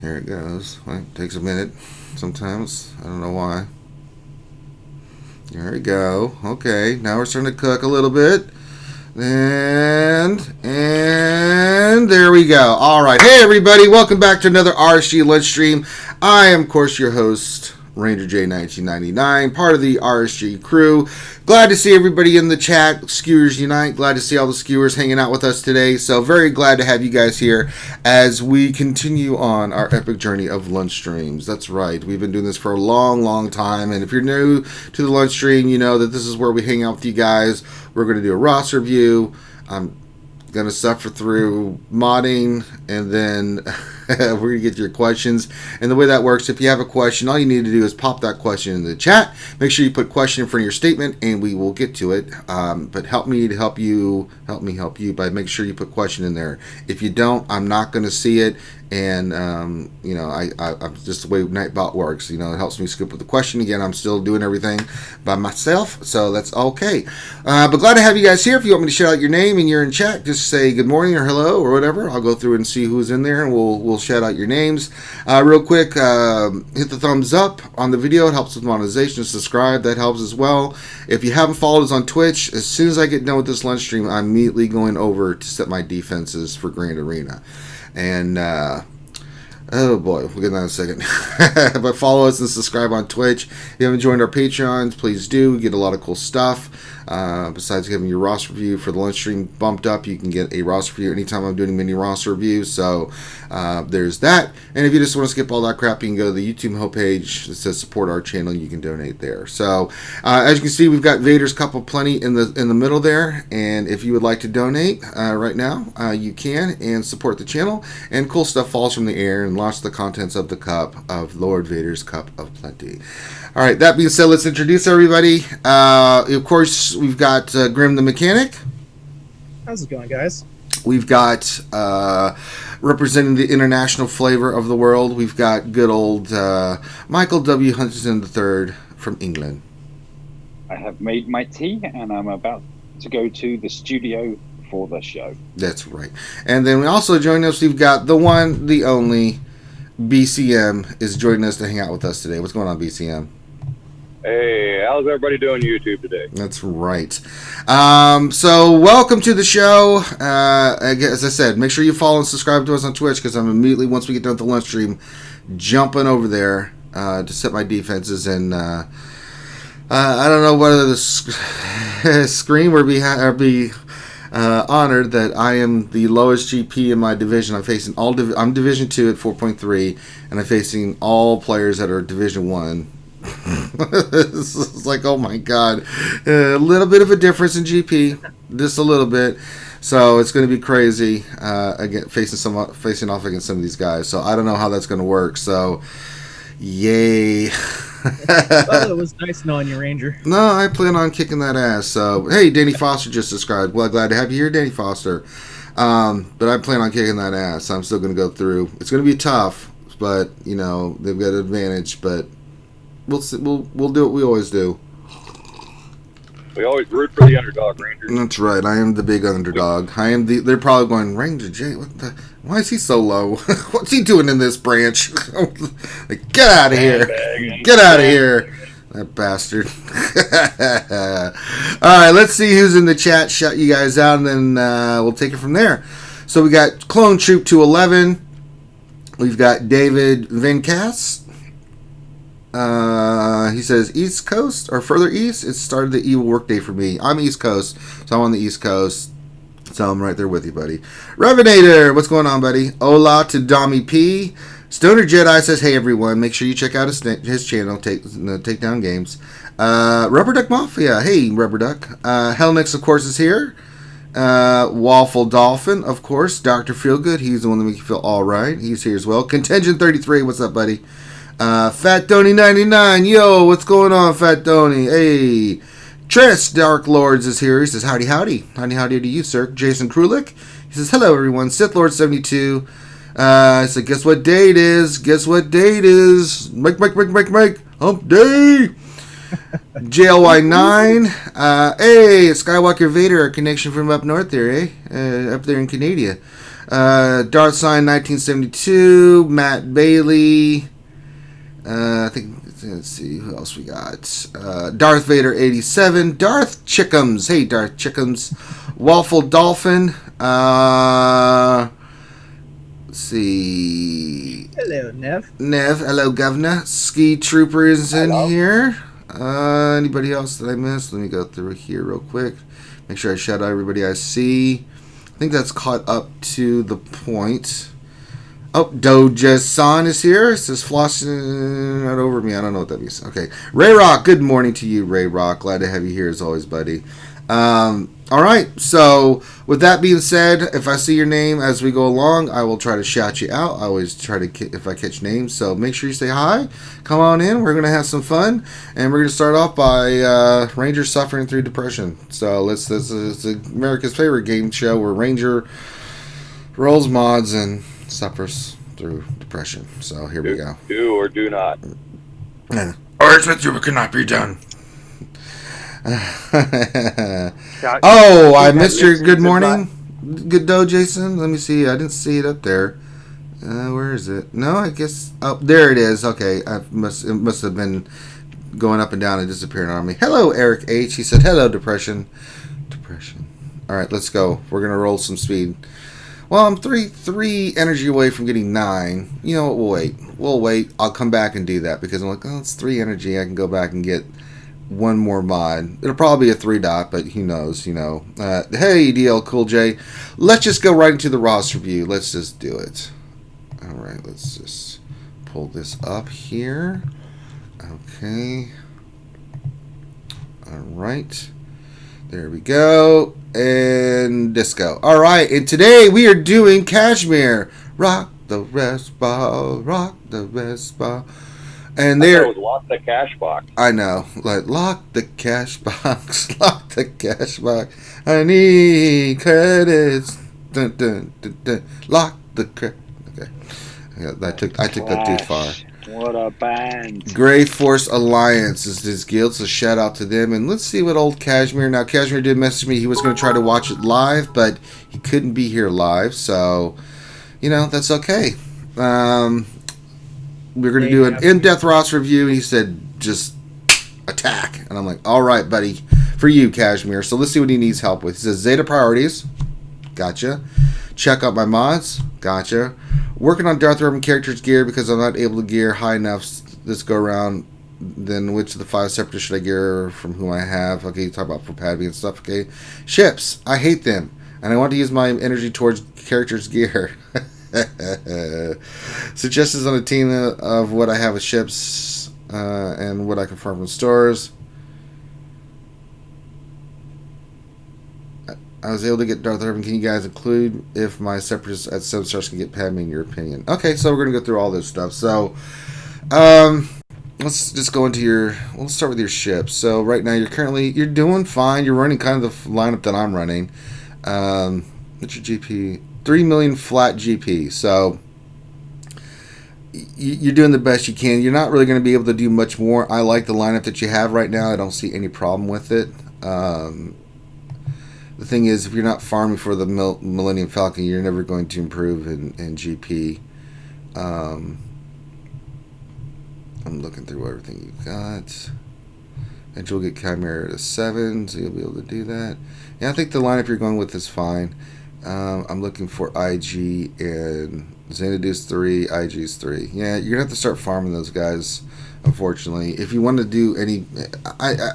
Here it goes. Well, it takes a minute sometimes. I don't know why. There we go. Okay, now we're starting to cook a little bit. And there we go. All right. Hey, everybody. Welcome back to another RSG lunch stream. I am, of course, your host, Ranger J 1999, part of the RSG crew. Glad to see everybody in the chat. Skewers Unite. Glad to see all the skewers hanging out with us today. So very glad to have you guys here as we continue on our epic journey of lunch streams. That's right. We've been doing this for a long, long time. And if you're new to the lunch stream, you know that this is where we hang out with you guys. We're going to do a roster review. I'm going to suffer through modding, and then we're going to get your questions. And the way that works, if you have a question, all you need to do is pop that question in the chat. Make sure you put question in front of your statement, and we will get to it. But help me to help you by make sure you put question in there. If you don't, I'm not going to see it. And, I'm just the way Nightbot works. It helps me scoop with the question. Again, I'm still doing everything by myself, so that's okay. But glad to have you guys here. If you want me to shout out your name and you're in chat, just say good morning or hello or whatever. I'll go through and see who's in there, and we'll shout out your names. Real quick, hit the thumbs up on the video. It helps with monetization. Subscribe. That helps as well. If you haven't followed us on Twitch, as soon as I get done with this lunch stream, I'm immediately going over to set my defenses for Grand Arena. And, oh boy, we'll get that in a second. But follow us and subscribe on Twitch. If you haven't joined our Patreons, please do. We get a lot of cool stuff. Besides having your roster review for the lunch stream bumped up, you can get a roster review anytime I'm doing a mini roster review. So there's that. And if you just want to skip all that crap, you can go to the YouTube homepage that says support our channel. You can donate there. So as you can see, we've got Vader's Cup of Plenty in the middle there. And if you would like to donate right now, you can and support the channel. And cool stuff falls from the air and lots of the contents of the cup of Lord Vader's Cup of Plenty. All right, that being said, let's introduce everybody. Of course, we've got Grim the Mechanic. How's it going, guys? We've got, representing the international flavor of the world, we've got good old Michael W. Huntington III from England. I have made my tea, and I'm about to go to the studio for the show. That's right. And then we also join us, we've got the one, the only, BCM is joining us to hang out with us today. What's going on, BCM? Hey, how's everybody doing YouTube today? That's right. So welcome to the show. As I said, make sure you follow and subscribe to us on Twitch, because I'm immediately, once we get done with the lunch stream, jumping over there to set my defenses. And I don't know whether to scream or be honored that I am the lowest GP in my division. I'm facing I'm Division 2 at 4.3, and I'm facing all players that are Division 1. It's like, oh my god, a little bit of a difference in GP, just a little bit, so it's going to be crazy. Again, facing off against some of these guys, so I don't know how that's going to work. So, yay! Well, it was nice knowing you, Ranger. No, I plan on kicking that ass. So, hey, Danny Foster just subscribed. Well, glad to have you here, Danny Foster. But I plan on kicking that ass. I'm still going to go through. It's going to be tough, but they've got an advantage, but. We'll do what we always do. We always root for the underdog, Ranger. That's right. I am the big underdog. They're probably going, Ranger J, why is he so low? What's he doing in this branch? Like, get out of here. Get out of here. That bastard. Alright, let's see who's in the chat. Shout you guys out, and then we'll take it from there. So we got Clone Troop 211. We've got David Vincas. He says East Coast or further east. It started the evil workday for me. I'm East Coast, so I'm on the East Coast. So I'm right there with you, buddy. Revenator, what's going on, buddy? Hola to Dommy P. Stoner Jedi says, hey everyone, make sure you check out his channel, Take Down Games. Rubber Duck Mafia, hey Rubber Duck. Hellnix, of course, is here. Waffle Dolphin, of course. Dr. Feelgood, he's the one that makes you feel all right. He's here as well. Contingent 33, what's up, buddy? Fat Tony 99, yo, what's going on, Fat Tony? Hey, Tress Dark Lords is here. He says, howdy, howdy. Howdy, howdy to you, sir. Jason Krulik, he says, hello, everyone. Sith Lord 72. I said, guess what day it is? Guess what day it is? Make. Hump day. JLY9. Hey, Skywalker Vader, a connection from up north there, eh? Up there in Canada. Darth Sign 1972, Matt Bailey. I think, let's see, who else we got? Darth Vader 87, Darth Chickums. Hey, Darth Chickums. Waffle Dolphin. Let's see. Hello, Nev. Nev, hello, Governor. Ski Trooper is in Hello. here. Anybody else that I missed? Let me go through here real quick. Make sure I shout out everybody I see. I think that's caught up to the point. Oh, Doja-san is here. It says flossing right over me. I don't know what that means. Okay. Ray Rock, good morning to you, Ray Rock. Glad to have you here as always, buddy. All right. So, with that being said, if I see your name as we go along, I will try to shout you out. I always try to, if I catch names. So, make sure you say hi. Come on in. We're going to have some fun. And we're going to start off by Ranger suffering through depression. So, this is America's favorite game show where Ranger rolls mods and suffers through depression. So here we go. Do or do not. Or it's with you, it cannot be done. Shout- Oh, I shout missed your listen good to morning. Good dough, Jason. Let me see. I didn't see it up there. Where is it? No, I guess. Oh, there it is. Okay, it must have been going up and down and disappearing on me. Hello, Eric H. He said, hello, depression. Depression. All right, let's go. We're going to roll some speed. Well, I'm three energy away from getting 9. You know what? We'll wait. I'll come back and do that because I'm like, oh, it's 3 energy. I can go back and get one more mod. It'll probably be a 3-dot, but who knows? You know. Hey, DL Cool J. Let's just go right into the roster view. Let's just do it. All right. Let's just pull this up here. Okay. All right. There we go. And disco. All right. And today we are doing Kashmir. Rock the rest ball. Rock the rest ball. And There there. was lock the cash box. I know. Like, lock the cash box. Lock the cash box. I need credits. Dun, dun, dun, dun. Lock the credits. Okay. Yeah, I took that too far. Clash. What a band. Gray Force Alliance is his guild, so shout out to them. And let's see what old Kashmir. Now, Kashmir did message me. He was going to try to watch it live, but he couldn't be here live, so, you know, that's okay. We're going to do an in-depth roster review, and he said, just attack. And I'm like, all right, buddy, for you, Kashmir. So let's see what he needs help with. He says, Zeta priorities. Gotcha. Check out my mods. Gotcha. Working on Darth Urban characters gear because I'm not able to gear high enough this go around. Then which of the 5 separatists should I gear from whom I have? Okay, you talk about for Padme and stuff. Okay. Ships. I hate them. And I want to use my energy towards characters gear. Suggestions on a team of what I have with ships and what I can farm from stores. I was able to get Darth Urban. Can you guys include if my separatists at 7 stars can get Padme in your opinion? Okay, so we're going to go through all this stuff. So, let's just go into your... Let's start with your ships. So, right now, you're doing fine. You're running kind of the lineup that I'm running. What's your GP? 3 million flat GP. So, you're doing the best you can. You're not really going to be able to do much more. I like the lineup that you have right now. I don't see any problem with it. The thing is, if you're not farming for the Millennium Falcon, you're never going to improve in GP. I'm looking through everything you've got. And you'll get Chimera to 7, so you'll be able to do that. Yeah, I think the lineup you're going with is fine. I'm looking for IG and Xanadu's 3, IG's 3. Yeah, you're going to have to start farming those guys, unfortunately. If you want to do any...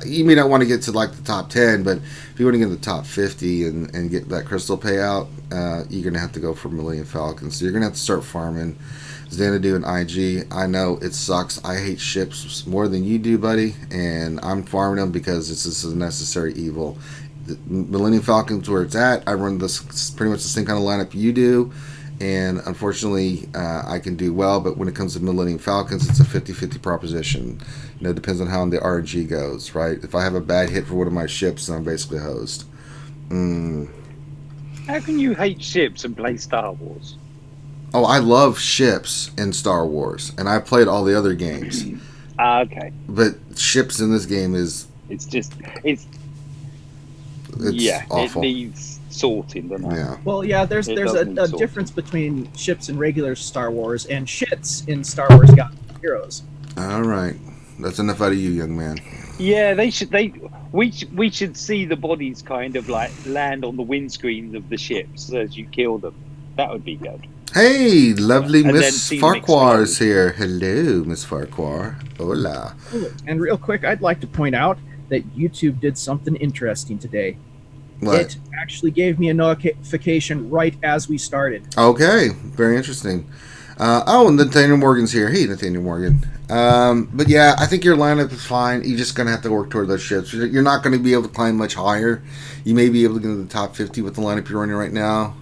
you may not want to get to like the top 10, but if you want to get to the top 50 and get that crystal payout, you're going to have to go for Millennium Falcon. So you're going to have to start farming Xanadu and IG. I know it sucks. I hate ships more than you do, buddy, and I'm farming them because this is a necessary evil. The Millennium Falcon's where it's at. I run this pretty much the same kind of lineup you do, and unfortunately I can do well, but when it comes to Millennium Falcons, it's a 50-50 proposition. You know, it depends on how the RNG goes, right? If I have a bad hit for one of my ships, then I'm basically hosed. How can you hate ships and play Star Wars? Oh, I love ships in Star Wars, and I've played all the other games. Okay. But ships in this game is... It's yeah, awful. it needs sorting, doesn't it? Yeah. Well, yeah, there's It a does need sorting. difference between ships in regular Star Wars and shits in Star Wars Galaxy of Heroes. All right. That's enough out of you, young man. Yeah, we should see the bodies kind of like land on the windscreens of the ships as you kill them. That would be good. Hey, lovely And then Miss see them Farquhar is explode. here. Hello, Miss Farquhar. Hola. And real quick, I'd like to point out that YouTube did something interesting today. What? It actually gave me a notification right as we started. Okay, very interesting. And Nathaniel Morgan's here. Hey, Nathaniel Morgan. But yeah, I think your lineup is fine. You're just going to have to work toward those ships. You're not going to be able to climb much higher. You may be able to get into the top 50 with the lineup you're running right now,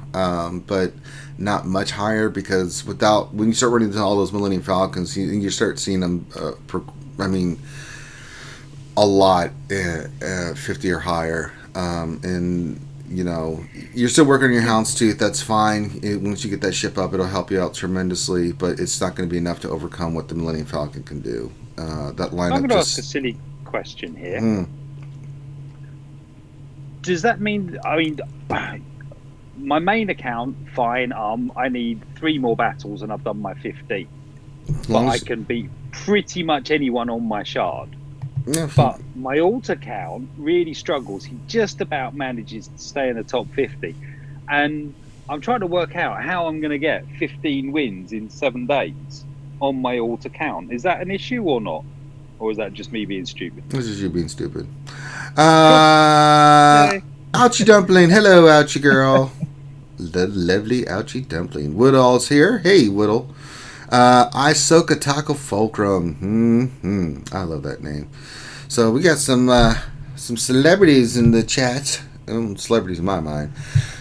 but not much higher because when you start running into all those Millennium Falcons, you start seeing them, a lot 50 or higher. And you're still working on your houndstooth. That's fine. Once you get that ship up, it'll help you out tremendously. But it's not going to be enough to overcome what the Millennium Falcon can do. That lineup. I'm going to ask a silly question here. Does that mean? I mean, my main account, fine. I need 3 more battles, and I've done my 15. But I can beat pretty much anyone on my shard. Yeah, but my alt account really struggles. He just about manages to stay in the top 50. And I'm trying to work out how I'm going to get 15 wins in 7 days on my alt account. Is that an issue or not? Or is that just me being stupid? This is you being stupid. Ouchie Dumpling. Hello, Ouchie girl. The lovely Ouchie Dumpling. Woodall's here. Hey, Woodall. Isoka Taco Fulcrum. I love that name. So we got some celebrities in the chat. Celebrities in my mind.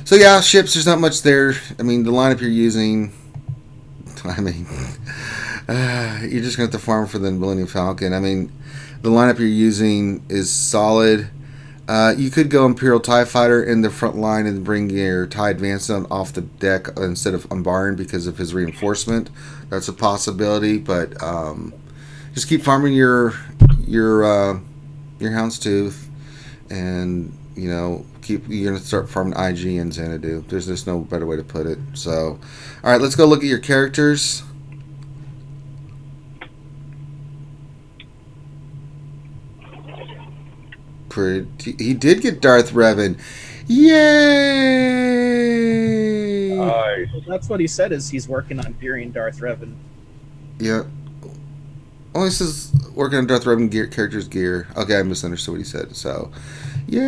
So yeah, ships. There's not much there. I mean, the lineup you're using. I mean, you're just gonna have to farm for the Millennium Falcon. I mean, the lineup you're using is solid. You could go Imperial TIE Fighter in the front line and bring your TIE Advanced off the deck instead of Umbaran because of his reinforcement. That's a possibility, but just keep farming your Houndstooth, and you're gonna start farming IG and Xanadu. There's just no better way to put it. So, all right, let's go look at your characters. He did get Darth Revan. Yay! Nice. Well, that's what he said. Is he's working on gearing Darth Revan. Yeah. Oh, he says working on Darth Revan character's gear. Okay, I misunderstood what he said. So, yay!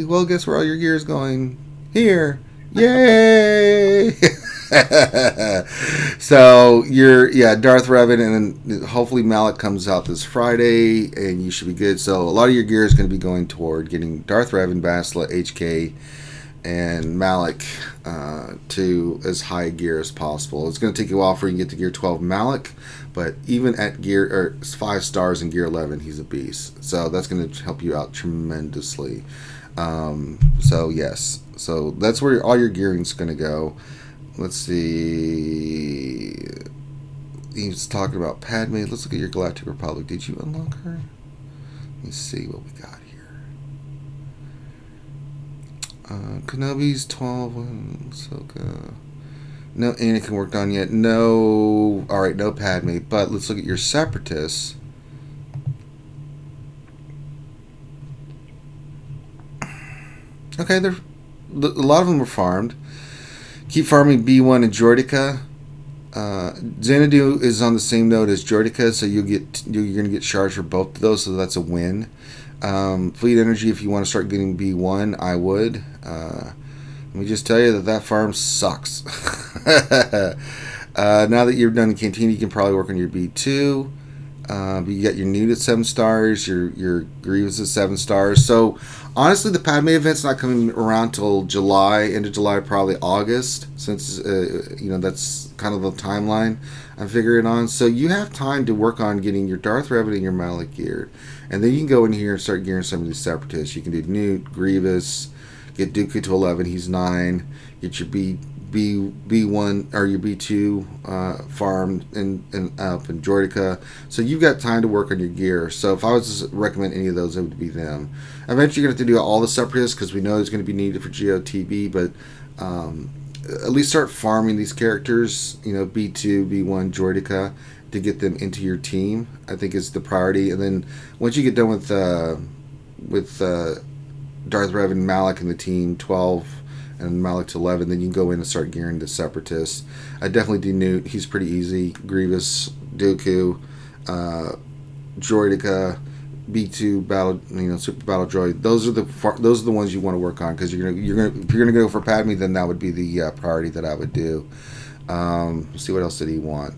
Well, guess where all your gear is going? Here. Yay! So Darth Revan, and then hopefully Malak comes out this Friday, and you should be good. So a lot of your gear is going to be going toward getting Darth Revan, Basla, HK, and Malak to as high gear as possible. It's going to take you a while for you to get to gear 12 Malak, but even at gear 5 stars in gear 11, he's a beast. So that's going to help you out tremendously. So yes, so that's where all your gearing's going to go. Let's see. He's talking about Padme. Let's look at your Galactic Republic. Did you unlock her? Let me see what we got here. Kenobi's 12. Ahsoka. No Anakin worked on yet. No. Alright, no Padme. But let's look at your Separatists. Okay, a lot of them were farmed. Keep farming B1 and Jordica. Xanadu is on the same node as Jordica, so you're going to get shards for both of those, so that's a win. Fleet Energy, if you want to start getting B1, I would. Let me just tell you that farm sucks. Now that you're done in Cantina, you can probably work on your B2. But you got your Newt at 7 stars, your Grievous at 7 stars. So honestly, the Padme event's not coming around till July, end of July, probably August, since that's kind of the timeline I'm figuring on. So you have time to work on getting your Darth Revan and your Malak geared, and then you can go in here and start gearing some of these Separatists. You can do Newt, Grievous, get Dooku to 11, he's 9. Get your B1 or your B2 farm and up in Jordica. So you've got time to work on your gear. So if I was to recommend any of those, it would be them. Eventually, you're going to have to do all the separatists because we know it's going to be needed for Geo TV, but at least start farming these characters, B2, B1, Jordica, to get them into your team. I think is the priority. And then once you get done with Darth Revan and Malak in the team, 12 and Malak to 11, then you can go in and start gearing the separatists. I definitely do Newt. He's pretty easy. Grievous, Dooku, Droideka, B2 battle, super battle droid. Those are the ones you want to work on because if you're gonna go for Padme, then that would be the priority that I would do. Let's see what else did he want.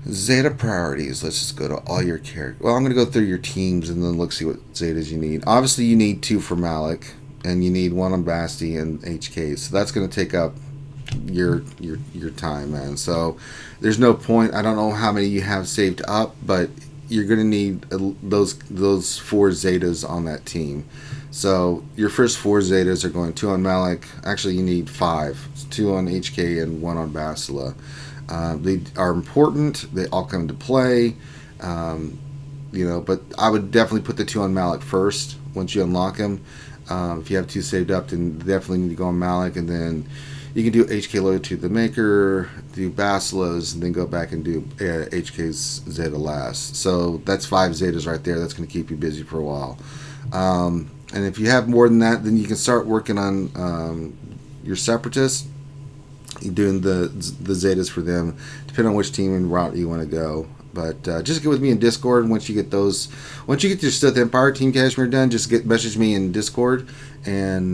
Zeta priorities. Let's just go to all your characters. Well, I'm going to go through your teams and then see what Zetas you need. Obviously, you need 2 for Malak, and you need 1 on Basti and HK. So that's going to take up your time, man. So there's no point. I don't know how many you have saved up, but you're going to need those 4 Zetas on that team. So your first 4 Zetas are going 2 on Malak. Actually, you need 5. 2 on HK and 1 on Bastila. They are important. They all come into play, but I would definitely put the 2 on Malak first once you unlock him. If you have 2 saved up, then definitely need to go on Malak, and then you can do HK load to the Maker, do Basila's, and then go back and do HK's Zeta last. So that's 5 Zetas right there. That's going to keep you busy for a while. And if you have more than that, then you can start working on your Separatists. You're doing the Zetas for them, depending on which team and route you want to go. But just get with me in Discord. And once you get your Sith Empire Team Kashmir done, just message me in Discord, and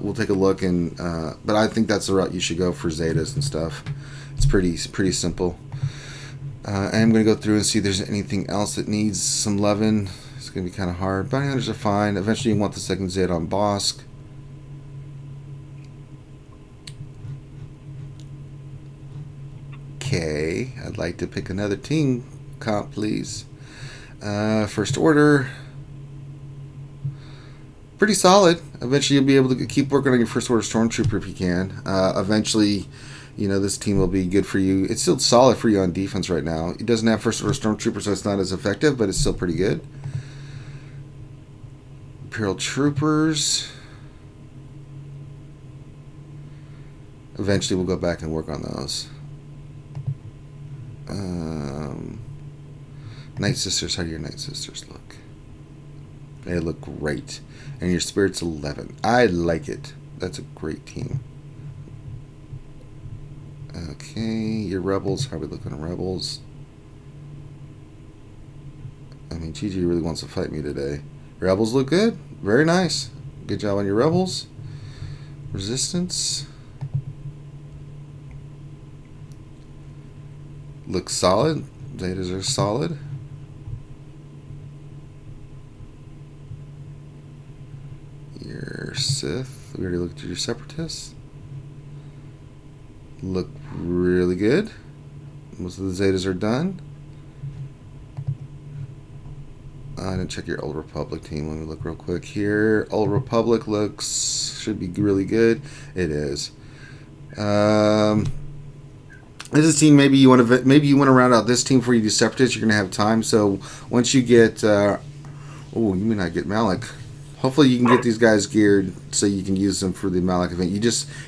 we'll take a look. And but I think that's the route you should go for Zetas and stuff. It's pretty simple. I am going to go through and see if there's anything else that needs some loving. It's going to be kind of hard. Bounty hunters are fine. Eventually, you want the second Zeta on Bosk. Okay, I'd like to pick another team comp, please. First Order. Pretty solid. Eventually, you'll be able to keep working on your First Order Stormtrooper if you can. Eventually, this team will be good for you. It's still solid for you on defense right now. It doesn't have First Order Stormtrooper, so it's not as effective, but it's still pretty good. Imperial Troopers. Eventually, we'll go back and work on those. Night Sisters, how do your Night Sisters look? They look great. And your Spirit's 11. I like it. That's a great team. Okay, your Rebels, how are we looking at Rebels? I mean, Gigi really wants to fight me today. Rebels look good. Very nice. Good job on your Rebels. Resistance. Looks solid. Zetas are solid. Your Sith. We already looked at your Separatists. Look really good. Most of the Zetas are done. I didn't check your Old Republic team. Let me look real quick here. Old Republic should be really good. It is. This is a team. Maybe you want to round out this team before you do Separatists. You're gonna have time. So once you get, you may not get Malak. Hopefully you can get these guys geared so you can use them for the Malak event.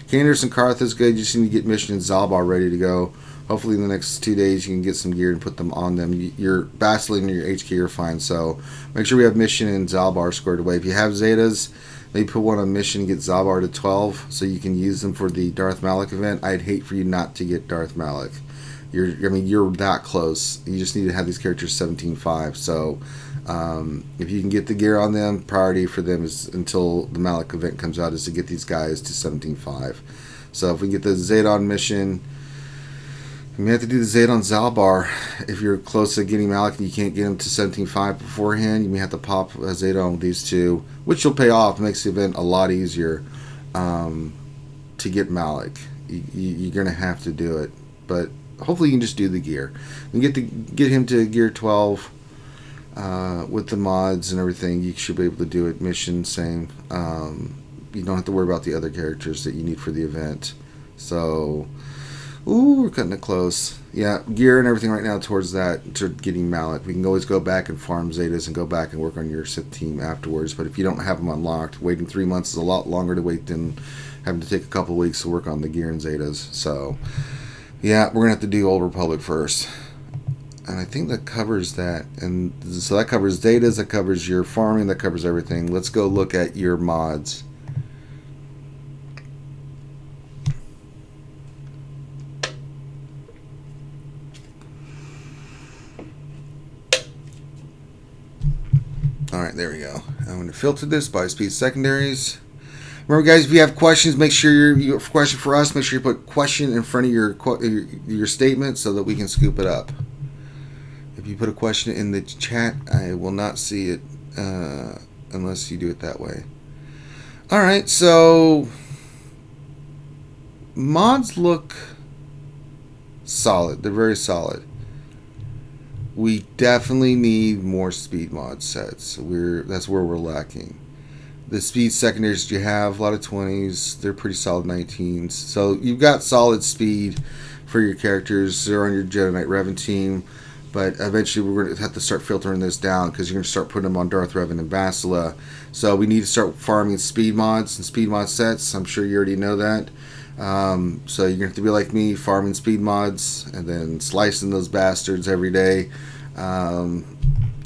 Candace and Karth is good. You just need to get Mission and Zalbar ready to go. Hopefully in the next 2 days you can get some gear and put them on them. Your Bastila and your HK are fine. So make sure we have Mission and Zalbar squared away. If you have Zetas, maybe put one on Mission and get Zalbar to 12 so you can use them for the Darth Malak event. I'd hate for you not to get Darth Malak. You're that close. You just need to have these characters 17.5. So if you can get the gear on them, priority for them is until the Malak event comes out is to get these guys to 17.5. So if we get the Zeta on Mission, you may have to do the Zeta on Zalbar. If you're close to getting Malak and you can't get him to 17.5 beforehand, you may have to pop a Zeta on these two, which will pay off. It makes the event a lot easier to get Malak. You're going to have to do it, but hopefully you can just do the gear. You get him to gear 12 with the mods and everything. You should be able to do it. Mission, same. You don't have to worry about the other characters that you need for the event. So, ooh, we're cutting it close. Yeah, gear and everything right now towards that, to getting Malik. We can always go back and farm Zetas and go back and work on your Sith team afterwards. But if you don't have them unlocked, waiting 3 months is a lot longer to wait than having to take a couple weeks to work on the gear and Zetas. So, yeah, we're going to have to do Old Republic first. And I think that covers that. And so that covers Zetas, that covers your farming, that covers everything. Let's go look at your mods. Alright, there we go. I'm going to filter this by speed secondaries. Remember, guys, if you have questions, make sure you have a question for us. Make sure you put question in front of your statement so that we can scoop it up. If you put a question in the chat, I will not see it unless you do it that way. Alright, so mods look solid. They're very solid. We definitely need more speed mod sets. That's where we're lacking. The speed secondaries that you have, a lot of 20s, they're pretty solid 19s. So you've got solid speed for your characters. They're on your Jedi Knight Revan team. But eventually we're going to have to start filtering this down because you're going to start putting them on Darth Revan and Bastila. So we need to start farming speed mods and speed mod sets. I'm sure you already know that. So you're going to have to be like me, farming speed mods and then slicing those bastards every day.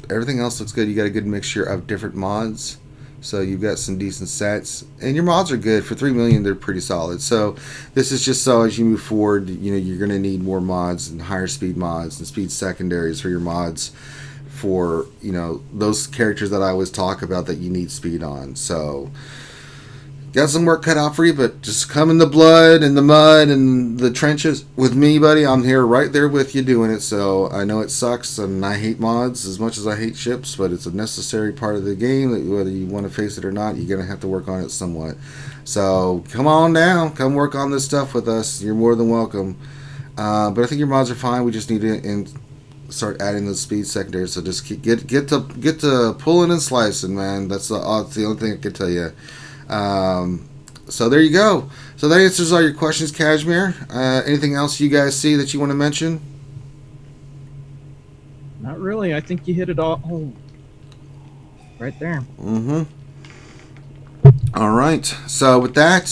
Everything else looks good. You got a good mixture of different mods. So you've got some decent sets. And your mods are good. For 3 million, they're pretty solid. So this is just so as you move forward, you're going to need more mods and higher speed mods and speed secondaries for your mods for, those characters that I always talk about that you need speed on. So got some work cut out for you, but just come in the blood and the mud and the trenches with me, buddy. I'm here right there with you doing it. So I know it sucks and I hate mods as much as I hate ships, but it's a necessary part of the game that whether you want to face it or not, you're going to have to work on it somewhat. So come on down. Come work on this stuff with us. You're more than welcome. But I think your mods are fine. We just need to start adding those speed secondaries. So just get to pulling and slicing, man. That's the only thing I can tell you. So there you go. So that answers all your questions, Kashmir. Anything else you guys see that you want to mention? Not really. I think you hit it all right there. Mm-hmm. All right. So with that,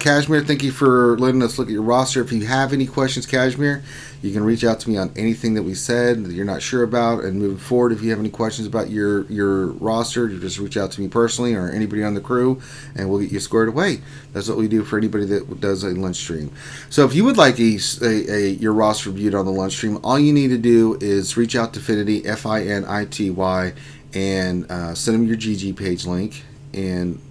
Kashmir, thank you for letting us look at your roster. If you have any questions, Kashmir, you can reach out to me on anything that we said that you're not sure about. And moving forward, if you have any questions about your roster, you just reach out to me personally or anybody on the crew, and we'll get you squared away. That's what we do for anybody that does a lunch stream. So if you would like your roster reviewed on the lunch stream, all you need to do is reach out to Finity, Finity, and send him your GG page link and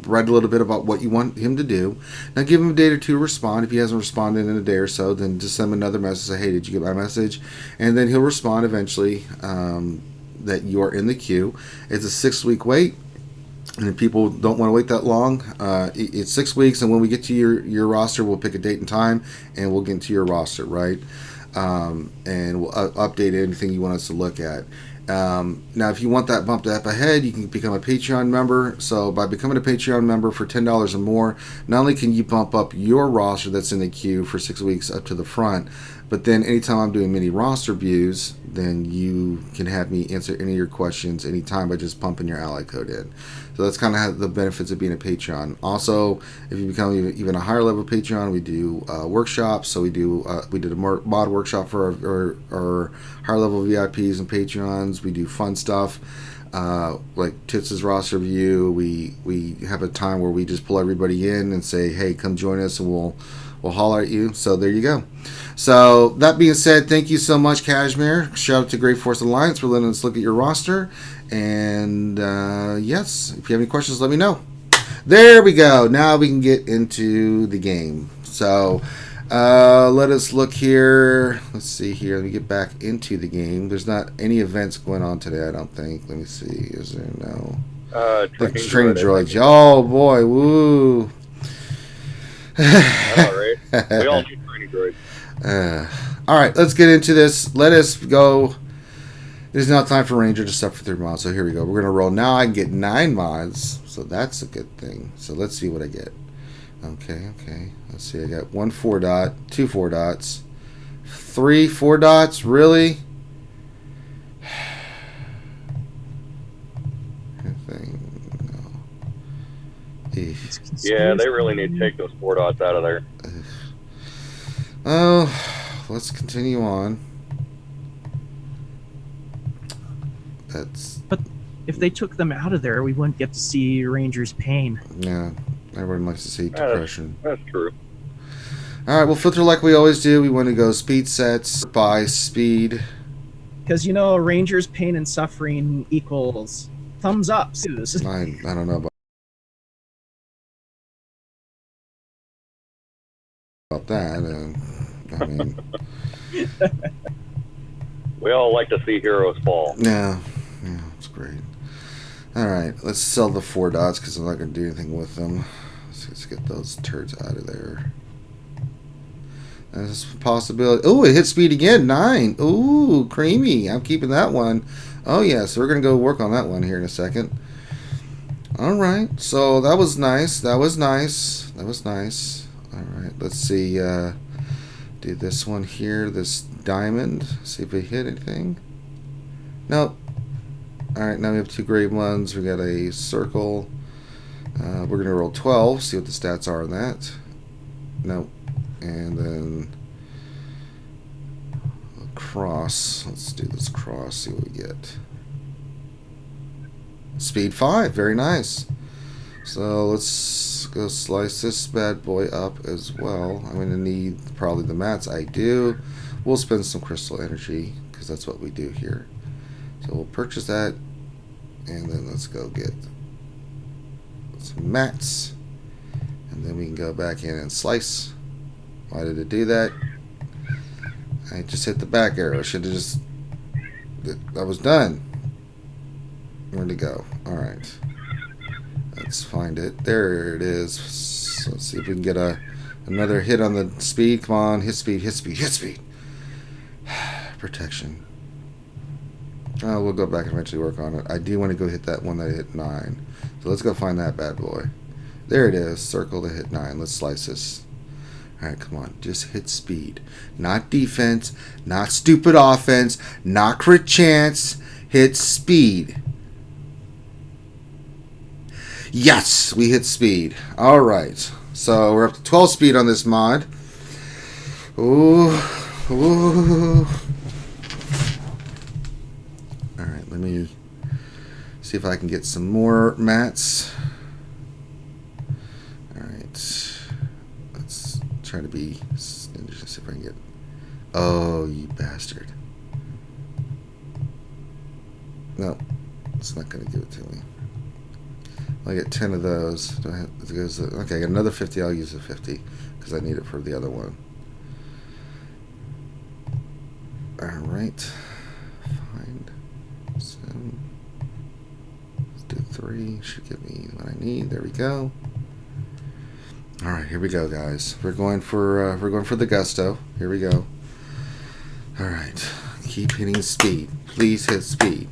write a little bit about what you want him to do. Now give him a day or two to respond. If he hasn't responded in a day or so, then just send him another message. Say, hey, did you get my message? And then he'll respond eventually that you're in the queue. It's a 6-week wait. And if people don't want to wait that long, it's 6 weeks. And when we get to your roster, we'll pick a date and time, and we'll get into your roster, right? And we'll update anything you want us to look at. Now, if you want that bumped up ahead, you can become a Patreon member. So by becoming a Patreon member for $10 or more, not only can you bump up your roster that's in the queue for 6 weeks up to the front, but then anytime I'm doing mini roster views, then you can have me answer any of your questions anytime by just pumping your ally code in. So that's kind of the benefits of being a Patreon. Also, if you become even a higher level Patreon, we do workshops. So we did a mod workshop for our higher level VIPs and Patreons. We do fun stuff like Tits' roster review. We have a time where we just pull everybody in and say, hey, come join us, and we'll holler at you. So there you go. So that being said, thank you so much, Kashmir. Shout out to Great Force Alliance for letting us look at your roster. And yes, if you have any questions, let me know. There we go. Now we can get into the game. So let us look here. Let's see here. Let me get back into the game. There's not any events going on today, I don't think. Let me see. Is there no? Training droids. Oh boy, woo. All right. We all need training droids. All right, let's get into this. Let us go. It is now time for Ranger to suffer through mods. So here we go. We're going to roll. Now I can get 9 mods, so that's a good thing. So let's see what I get. Okay, okay. Let's see. I got 1 4-dot, 2 4-dots, 3 4-dots. Really? Anything? No. Eesh. Yeah, they really need to take those 4 dots out of there. Oh, let's continue on. That's But if they took them out of there, we wouldn't get to see Ranger's pain. yeah. Everyone likes to see depression. That's true. All right, we'll filter like we always do. We want to go speed sets by speed. Because, you know, Ranger's pain and suffering equals thumbs up. I don't know about that. I mean, We all like to see heroes fall. yeah, it's great. All right, let's sell the 4 dots because I'm not going to do anything with them. Let's get those turds out of there. There's a possibility. Oh, it hit speed again. 9. Ooh, creamy. I'm keeping that one. Oh, yeah, so we're going to go work on that one here in a second. All right, so that was nice. That was nice. That was nice. All right, let's see. Do this one here, this diamond. See if we hit anything. Nope. All right, now we have 2 gray ones. We got a circle. We're going to roll 12, see what the stats are on that. Nope. And then a cross. Let's do this cross, see what we get. Speed 5, very nice. So let's go slice this bad boy up as well. I'm going to need probably the mats. I do. We'll spend some crystal energy because that's what we do here. So we'll purchase that, and then let's go get some mats, and then we can go back in and slice. Why did it do that? I just hit the back arrow. Should have just... I was done. Where'd it go? Alright. Let's find it. There it is. So let's see if we can get another hit on the speed. Come on. Hit speed, hit speed, hit speed. Protection. Oh, we'll go back and eventually work on it. I do want to go hit that one that hit 9. So let's go find that bad boy. There it is. Circle to hit 9. Let's slice this. Alright, come on. Just hit speed. Not defense. Not stupid offense. Not crit chance. Hit speed. Yes! We hit speed. Alright. So we're up to 12 speed on this mod. Ooh. Ooh. Alright, let me see if I can get some more mats. Alright. Let's try to be stingy. See if I can get... Oh, you bastard. No. It's not going to give it to me. I get 10 of those. Do I have, okay, I got another 50. I'll use the 50 because I need it for the other one. Alright. Find 7. Let's do 3. Should give me what I need. There we go. Alright, here we go, guys. We're going for the gusto. Here we go. Alright. Keep hitting speed. Please hit speed.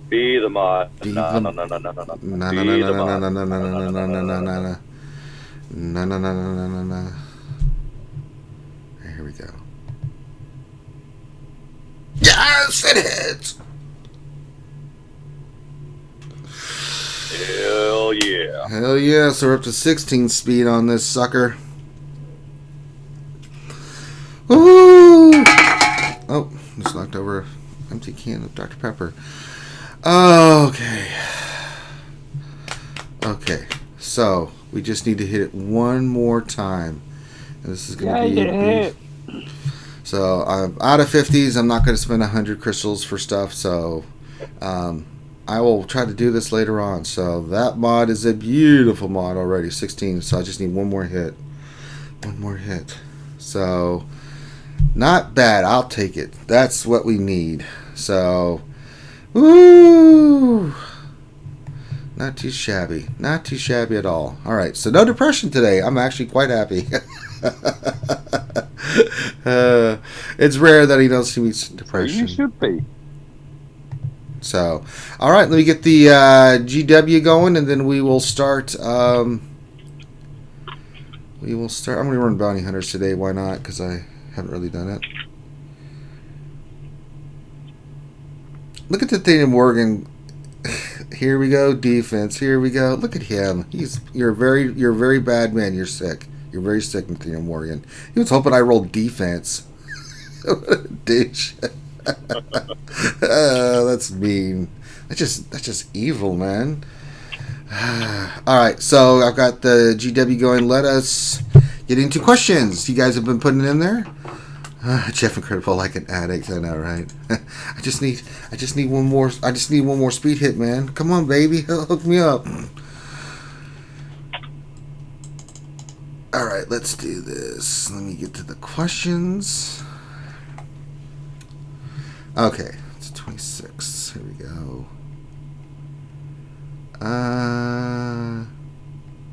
Be the mod. Be No, the- no, no, no, no, no, no. No, no, Be no, the no, mod. no, no, no, no, no, no, no, no, no, no. No, no, no, no, no, no, no. Here we go. Yes, it hits! Hell yeah. Hell yeah, so we're up to 16 speed on this sucker. Woo! Oh, just knocked over an empty can of Dr. Pepper. Okay. Okay, so we just need to hit it one more time. And this is going to be a beef. So I'm out of 50s. I'm not going to spend 100 crystals for stuff, so I will try to do this later on. So that mod is a beautiful mod already, 16. So I just need one more hit. One more hit. So not bad. I'll take it. That's what we need. So, woo! Not too shabby. Not too shabby at all. All right. So no depression today. I'm actually quite happy. It's rare that he doesn't see me depression. You should be. So, all right, let me get the GW going, and then we will start We will start. I'm going to run Bounty Hunters today. Why not? Because I haven't really done it. Look at the thing in Morgan. Here we go, defense. Here we go. Look at him. You're a very bad man. You're sick. You're very sick, Nathaniel Morgan. He was hoping I rolled defense. What a douche. That's mean. That's just evil, man. All right, so I've got the GW going. Let us get into questions. You guys have been putting it in there. Jeff Incredible like an addict. I know, right? I just need one more. I just need one more speed hit, man. Come on, baby, hook me up. All right, let's do this. Let me get to the questions. Okay, it's 26. Here we go.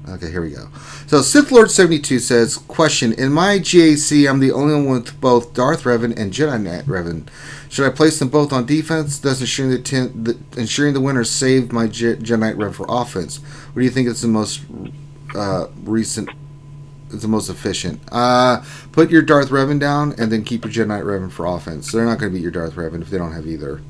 Okay, here we go. So Sith Lord 72 says, question, in my GAC, I'm the only one with both Darth Revan and Jedi Knight Revan. Should I place them both on defense, thus ensuring the winner saved my Jedi Knight Revan for offense? What do you think is the most efficient? Put your Darth Revan down and then keep your Jedi Knight Revan for offense. So they're not going to beat your Darth Revan if they don't have either.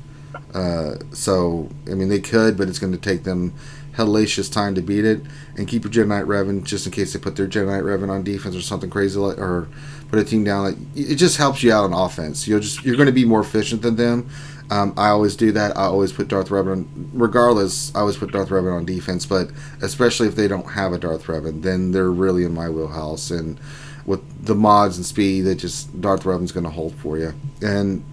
So, I mean, they could, but it's going to take them hellacious time to beat it. And keep your Jedi Knight Revan just in case they put their Jedi Knight Revan on defense or something crazy, or put a team down. It just helps you out on offense. You're going to be more efficient than them. I always do that. I always put Darth Revan, regardless, I always put Darth Revan on defense, but especially if they don't have a Darth Revan, then they're really in my wheelhouse. And with the mods and speed, Darth Revan's going to hold for you. And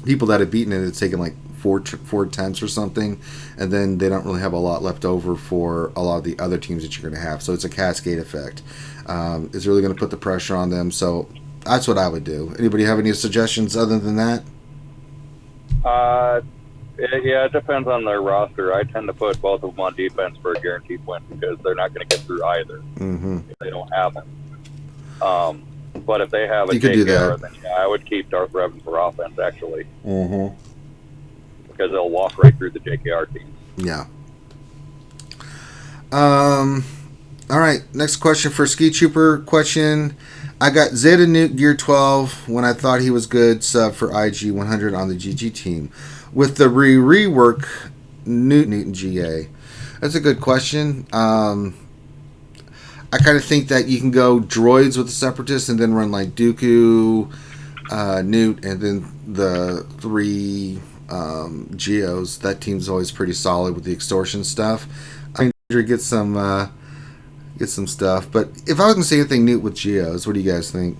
people that have beaten it, it's taken like four attempts or something, and then they don't really have a lot left over for a lot of the other teams that you're going to have. So it's a cascade effect. It's really going to put the pressure on them. So that's what I would do. Anybody have any suggestions other than that? It depends on their roster. I tend to put both of them on defense for a guaranteed win because they're not going to get through either if they don't have them. But if they have a JKR, then yeah, I would keep Darth Revan for offense, actually. Because they'll walk right through the JKR team. Yeah. All right, next question for Ski Trooper question. I got Zeta Newt Gear 12 when I thought he was good, sub for IG 100 on the GG team. With the rework, Newt and GA. That's a good question. I kind of think that you can go droids with the Separatists and then run like Dooku, Newt, and then the 3 Geos. That team's always pretty solid with the extortion stuff. I think get some stuff, but if I was going to say anything Newt with Geos, what do you guys think?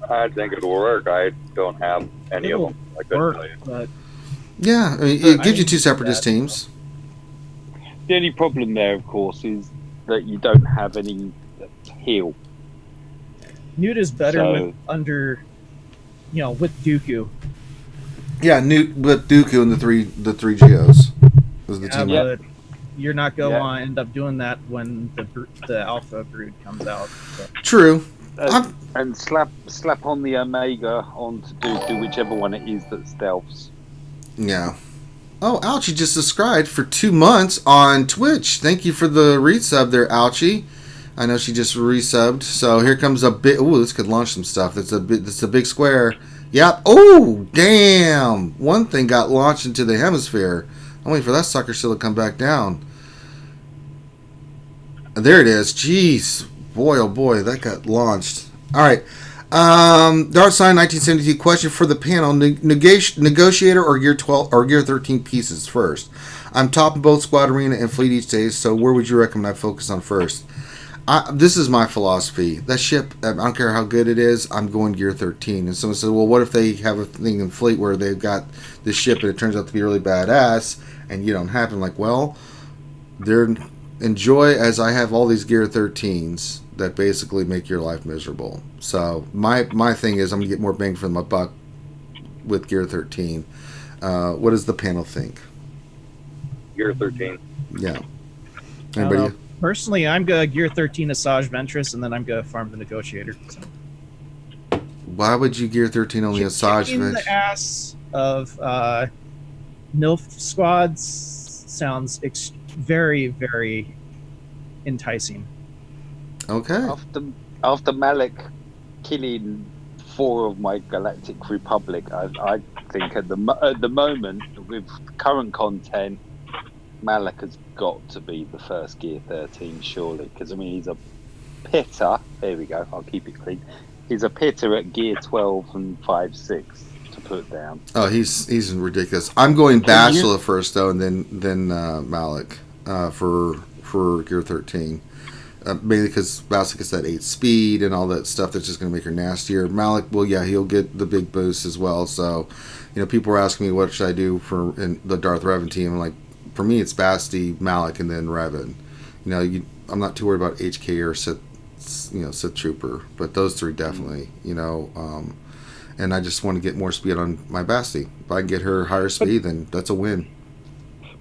I think it'll work. I don't have any of them. I couldn't tell you. But yeah, I mean, it gives you 2 Separatist teams. The only problem there, of course, is that you don't have any heal. Newt is better with Dooku. Yeah, Newt with Dooku and the three Geos was the team. But you're not going to end up doing that when the Alpha Brood comes out. So. True. And slap on the Omega onto Dooku, whichever one it is that stealths. Yeah. Oh, Ouchie just subscribed for 2 months on Twitch. Thank you for the resub there, Ouchie. I know she just resubbed. So here comes a bit. Ooh, this could launch some stuff. That's a big square. Yep. Oh, damn. One thing got launched into the hemisphere. I'm waiting for that sucker still to come back down. And there it is. Jeez. Boy, oh boy, that got launched. All right. Dark Sign 1972 question for the panel: negotiator or Gear 12 or Gear 13 pieces first? I'm top in both Squad Arena and Fleet each day, so where would you recommend I focus on first? This is my philosophy. That ship, I don't care how good it is, I'm going Gear 13. And someone said, well, what if they have a thing in Fleet where they've got this ship and it turns out to be really badass and you don't have it? I'm like, well, enjoy as I have all these Gear 13s that basically make your life miserable. So my thing is I'm going to get more bang for my buck with Gear 13. What does the panel think? Gear 13. Yeah. Anybody? Personally, I'm going to Gear 13 Asajj Ventress, and then I'm going to farm the Negotiator. So. Why would you Gear 13 only Asajj Ventress? The ass of NILF squads sounds very, very enticing. Okay. After Malik killing 4 of my Galactic Republic, I think at the moment with current content, Malik has got to be the first Gear 13 surely, because I mean he's a pitter. There we go. I'll keep it clean. He's a pitter at Gear 12 and 5-6 to put down. Oh, he's ridiculous. I'm going Bachelor first though, and then Malik for Gear 13. Mainly because Bachelor gets that 8 speed and all that stuff that's just going to make her nastier. Malik, well, yeah, he'll get the big boost as well. So, people were asking me what should I do for in the Darth Revan team. I'm like, for me, it's Basti, Malik, and then Revan. I'm not too worried about HK or Sith Trooper, but those 3 definitely. And I just want to get more speed on my Basti. If I can get her higher speed, then that's a win.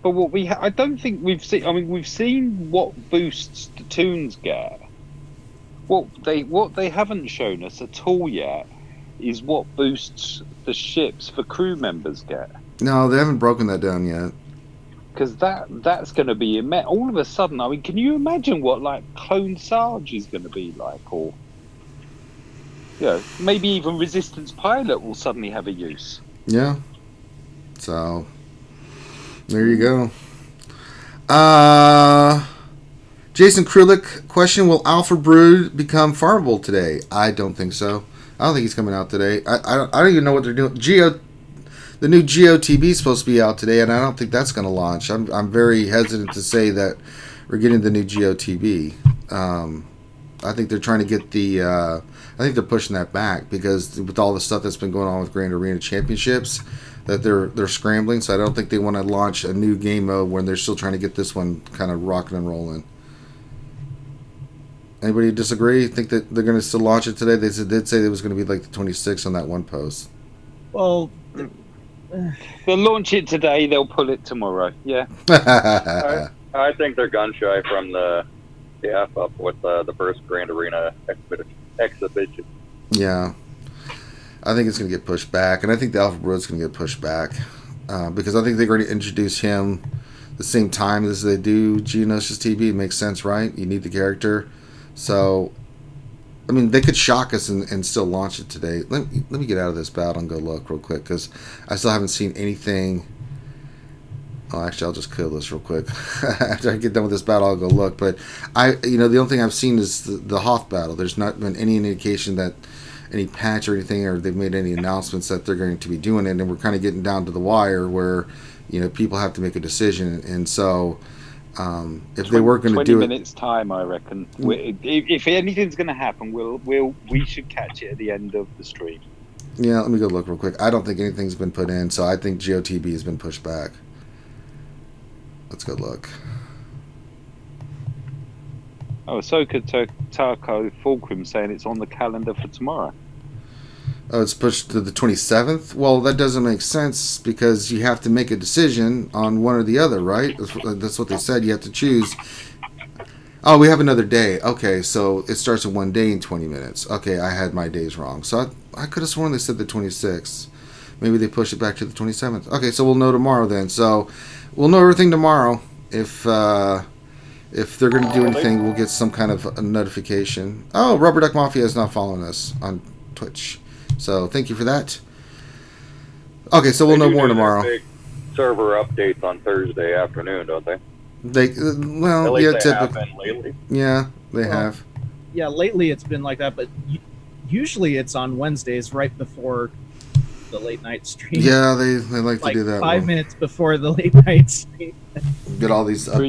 But what I don't think we've seen. I mean, we've seen what boosts the Toons get. What they haven't shown us at all yet is what boosts the ships for crew members get. No, they haven't broken that down yet. Because that's going to be all of a sudden. I mean, can you imagine what like Clone Sarge is going to be like, or maybe even Resistance Pilot will suddenly have a use. Yeah. So. There you go. Jason Krulik, question: will Alpha Brood become farmable today? I don't think so. I don't think he's coming out today. I don't even know what they're doing. The new Geo TV is supposed to be out today, and I don't think that's going to launch. I'm very hesitant to say that we're getting the new Geo TV. I think they're trying to get the. I think they're pushing that back because with all the stuff that's been going on with Grand Arena Championships, that they're scrambling. So I don't think they want to launch a new game mode when they're still trying to get this one kind of rocking and rolling. Anybody disagree? Think that they're going to still launch it today? They did say it was going to be like the 26th on that one post. Well, they'll launch it today. They'll pull it tomorrow. Yeah. I think they're gun shy from the F up with the first Grand Arena exhibition. Yeah. I think it's going to get pushed back, and I think the Alpha Brood's going to get pushed back because I think they're going to introduce him the same time as they do Geonosis TV. It makes sense, right? You need the character. So, I mean, they could shock us and still launch it today. Let me get out of this battle and go look real quick because I still haven't seen anything. Oh, actually, I'll just kill this real quick. After I get done with this battle, I'll go look. But the only thing I've seen is the Hoth battle. There's not been any indication that any patch or anything, or they've made any announcements that they're going to be doing it, and we're kind of getting down to the wire where people have to make a decision, and so if they were going to do it 20 minutes time, I reckon. If anything's going to happen, we should catch it at the end of the stream. Yeah, let me go look real quick. I don't think anything's been put in, so I think Geo TV has been pushed back. Let's go look. Oh, Ahsoka Tarko Fulcrum saying it's on the calendar for tomorrow. Oh, it's pushed to the 27th? Well, that doesn't make sense because you have to make a decision on one or the other, right? That's what they said. You have to choose. Oh, we have another day. Okay, so it starts in 1 day in 20 minutes. Okay, I had my days wrong. So I could have sworn they said the 26th. Maybe they pushed it back to the 27th. Okay, so we'll know tomorrow then. So we'll know everything tomorrow. If they're going to do anything, we'll get some kind of a notification. Oh, Rubber Duck Mafia is not following us on Twitch. So thank you for that. Okay, so we'll know more tomorrow. Big server updates on Thursday afternoon, don't they? Typically. Lately. Yeah, they have. Yeah, lately it's been like that, but usually it's on Wednesdays right before the late night stream. Yeah, they like to do that. 5 minutes before the late night stream. Get all these up.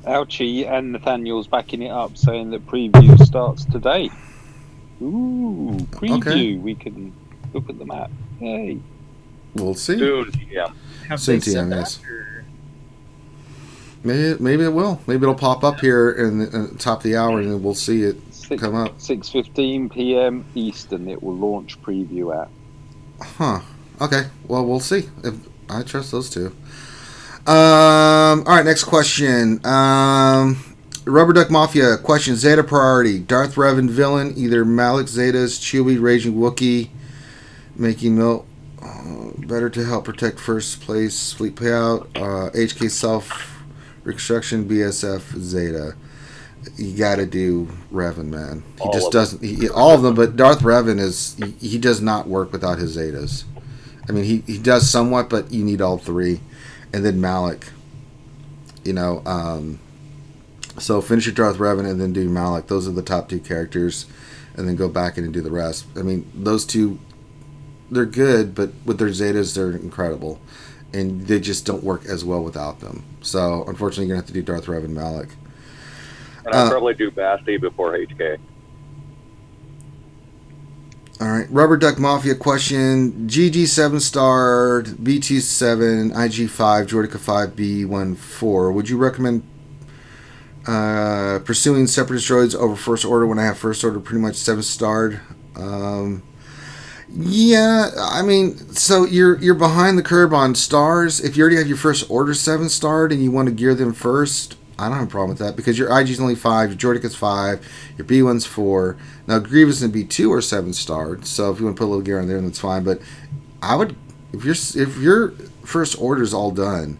Ouchie and Nathaniel's backing it up, saying that preview starts today. Ooh, preview. Okay. We can look at the map. Yay. We'll see. Soon, yeah. Soon, TM, yes. Maybe it will. Maybe it'll pop up here in the top of the hour, and then we'll see it come up. 6:15 p.m. Eastern. It will launch preview at. Huh. Okay. Well, we'll see. If I trust those two. All right. Next question. Rubber Duck Mafia question: Zeta priority. Darth Revan villain. Either Malik Zetas, Chewie, Raging Wookiee, making milk. Better to help protect first place fleet payout. HK self Reconstruction, BSF, Zeta. You got to do Revan, man. He All just of doesn't. All of them, but Darth Revan is. He does not work without his Zetas. I mean, he does somewhat, but you need all three, and then Malik. You know, so finish your Darth Revan and then do Malik. Those are the top 2 characters, and then go back in and do the rest. I mean, those two, they're good, but with their Zetas, they're incredible, and they just don't work as well without them. So unfortunately, you're gonna have to do Darth Revan, Malik. And I'd probably do Basti before HK. All right, Rubber Duck Mafia question: GG 7-starred, B2 7, IG 5, Jordica 5, B1 4. Would you recommend pursuing Separatist droids over First Order when I have First Order pretty much 7-starred? Yeah, I mean, so you're behind the curve on stars. If you already have your First Order 7-starred and you want to gear them first, I don't have a problem with that because your IG's only 5, your Jordica's 5, your B1's 4. Now Grievous and B2 are 7-starred, so if you want to put a little gear on there, then that's fine. But I would, if your First Order's all done,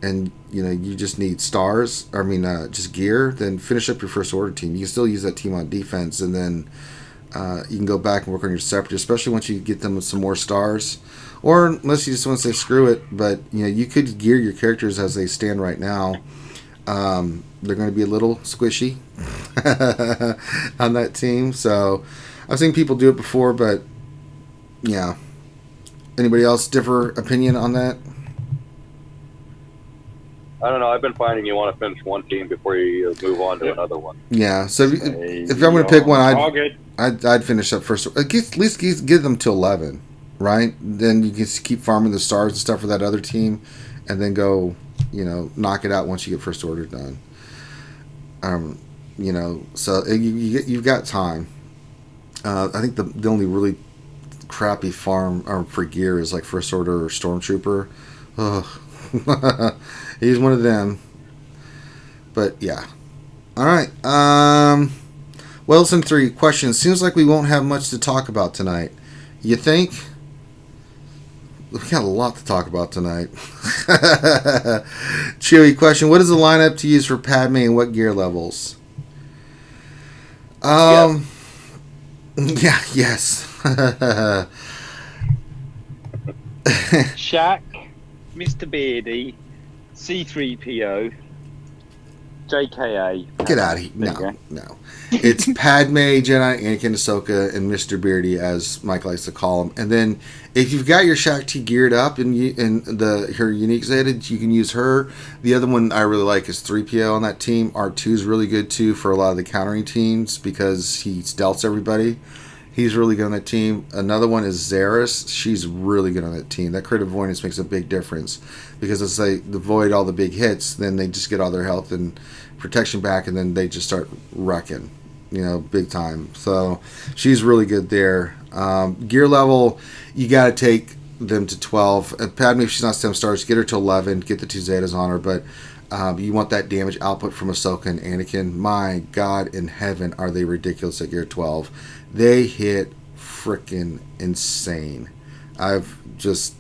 and you just need stars, just gear, then finish up your First Order team. You can still use that team on defense, and then you can go back and work on your Separatists, especially once you get them with some more stars. Or unless you just want to say screw it, but you could gear your characters as they stand right now. They're going to be a little squishy on that team. So I've seen people do it before, but yeah. Anybody else differ opinion on that? I don't know. I've been finding you want to finish one team before you move on to another one. Yeah. So if I'm going to pick one, I'd finish up first. At least give them to 11, right? Then you can keep farming the stars and stuff for that other team, and then go, knock it out once you get First Order done. So you've got time. I think the only really crappy farm for gear is like First Order or Stormtrooper. Ugh. He's one of them. But yeah. All right. Wilson 3 question. Seems like we won't have much to talk about tonight. You think? We got a lot to talk about tonight. Chewie question. What is the lineup to use for Padme and what gear levels? Yeah, yes. Shaq, Mr. Beardy, C3PO, JKA. Get out of here. No. It's Padme, Jedi, Anakin, Ahsoka, and Mr. Beardy, as Mike likes to call him. And then if you've got your Shakti geared up and her unique Zeta, you can use her. The other one I really like is 3PO on that team. R2 is really good too for a lot of the countering teams because he stealths everybody. He's really good on that team. Another one is Zaris. She's really good on that team. That crit avoidance makes a big difference because as they avoid all the big hits, then they just get all their health and protection back, and then they just start wrecking, big time. So she's really good there. Gear level, you got to take them to 12. Padme, if she's not 7 stars, get her to 11. Get the 2 Zetas on her, but you want that damage output from Ahsoka and Anakin. My God in heaven, are they ridiculous at gear 12. They hit freaking insane. I've just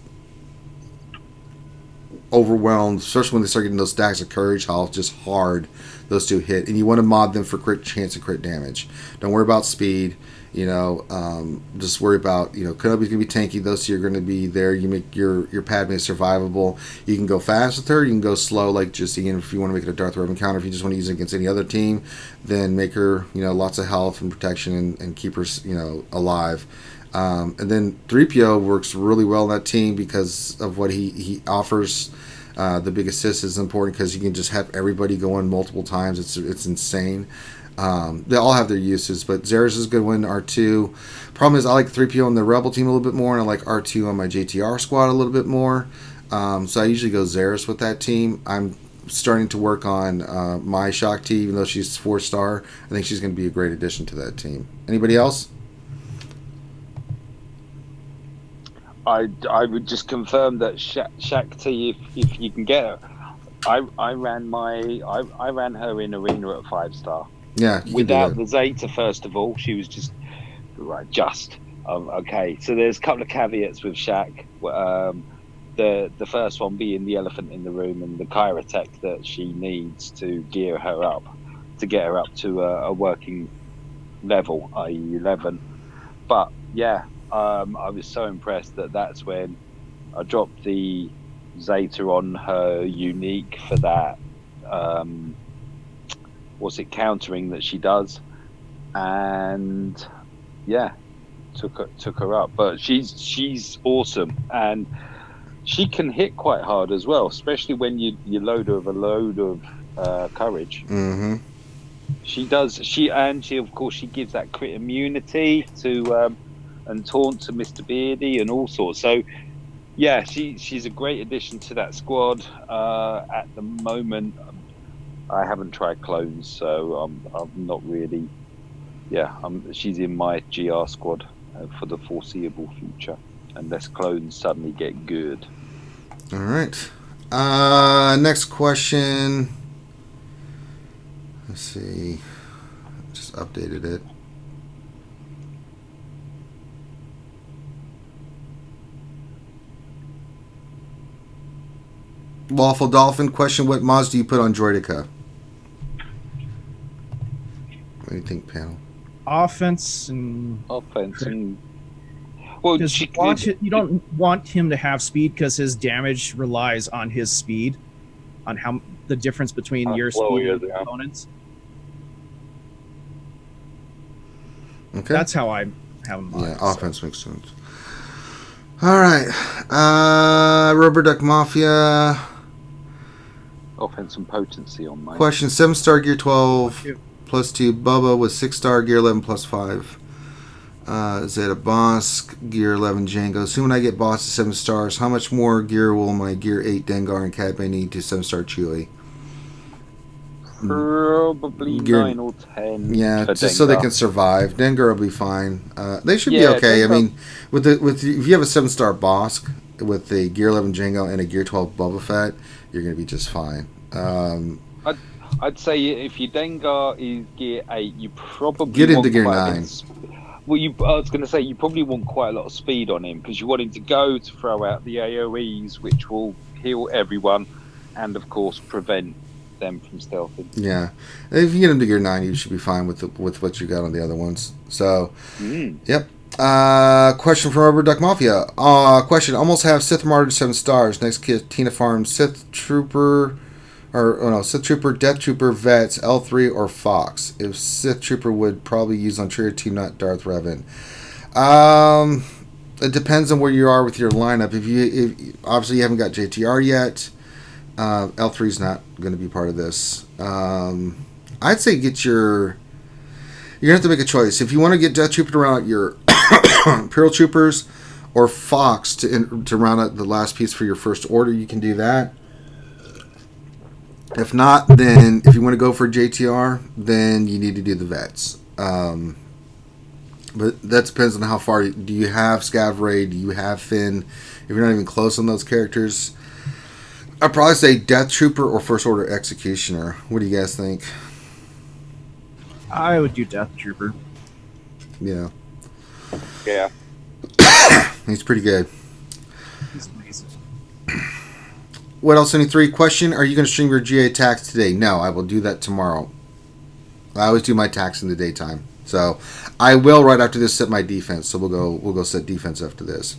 overwhelmed, especially when they start getting those stacks of courage, how just hard those 2 hit. And you want to mod them for crit chance and crit damage. Don't worry about speed. Just worry about, Kenobi's going to be tanky. Those 2 are going to be there. You make your Padme survivable. You can go fast with her. You can go slow, like just again, if you want to make it a Darth Revan counter. If you just want to use it against any other team, then make her, lots of health and protection and keep her, alive. And then 3PO works really well in that team because of what he offers. The big assist is important because you can just have everybody going multiple times. It's insane. They all have their uses, but Zaris is a good one. R2. Problem is, I like 3PO on the Rebel team a little bit more, and I like R2 on my JTR squad a little bit more. So I usually go Zaris with that team. I'm starting to work on my Shakti, even though she's 4-star. I think she's going to be a great addition to that team. Anybody else? I would just confirm that Shakti, if you can get her, I ran her in arena at 5-star. Yeah, without the Zeta. First of all, she was just okay. So there's a couple of caveats with Shaq. The first one being the elephant in the room and the chirotech that she needs to gear her up, to get her up to a working level, i.e. 11. But yeah, I was so impressed that's when I dropped the Zeta on her unique for that countering that she does, and yeah, took her up. But she's awesome, and she can hit quite hard as well, especially when you load her with a load of courage. Mm-hmm. She does. She of course she gives that crit immunity to and taunt to Mr. Beardy and all sorts. So yeah, she's a great addition to that squad. At the moment, I haven't tried clones, so I'm not really. Yeah, she's in my GR squad for the foreseeable future, unless clones suddenly get good. All right. Next question. Let's see. Just updated it. Waffle Dolphin question: what mods do you put on Droidica? What do you think, panel? Offense and Well, you don't want him to have speed because his damage relies on his speed, on how the difference between your speed and opponents. Okay. That's how I have him. Yeah, offense makes sense. All right. Rubber Duck Mafia. Offense and potency on mine. Question: 7-star gear 12 plus 2. Bubba with 6-star gear 11 plus 5. Zeta Boss gear 11 Django. Assuming I get Boss to 7 stars, how much more gear will my gear 8 Dengar and Padme need to 7-star Chewie? Probably gear, 9 or 10. Yeah, just Dengar. so they can survive. Dengar will be fine. They should be okay. Dengar. I mean, if you have a 7-star Boss with a gear 11 Django and a gear 12 Boba Fett, you're going to be just fine. I'd say if your Dengar is gear 8, you probably get into gear 9. I was going to say you probably want quite a lot of speed on him because you want him to go to throw out the AoEs, which will heal everyone, and of course prevent them from stealthing. Yeah, if you get him to gear 9, you should be fine with what you got on the other ones. So, Yep. Question from Rubber Duck Mafia. Question: almost have Sith Martyr 7 stars. Next kid, Tina Farm, Sith Trooper, Sith Trooper, Death Trooper, Vets, L3, or Fox. If Sith Trooper would probably use on Trigger 2, not Darth Revan. It depends on where you are with your lineup. If obviously you haven't got JTR yet, L3 is not going to be part of this. I'd say you're gonna have to make a choice. If you want to get Death Trooper to round out your Imperial Troopers, or Fox to round out the last piece for your first order, you can do that. If not, then if you want to go for JTR, then you need to do the Vets. But that depends on how far. Do you have Scav Ray? Do you have Finn? If you're not even close on those characters, I'd probably say Death Trooper or First Order Executioner. What do you guys think? I would do Death Trooper. Yeah. Yeah. He's pretty good. He's amazing. What else? Any 3? Question: are you going to stream your GA attacks today? No, I will do that tomorrow. I always do my attacks in the daytime, so I will right after this set my defense. So we'll go set defense after this.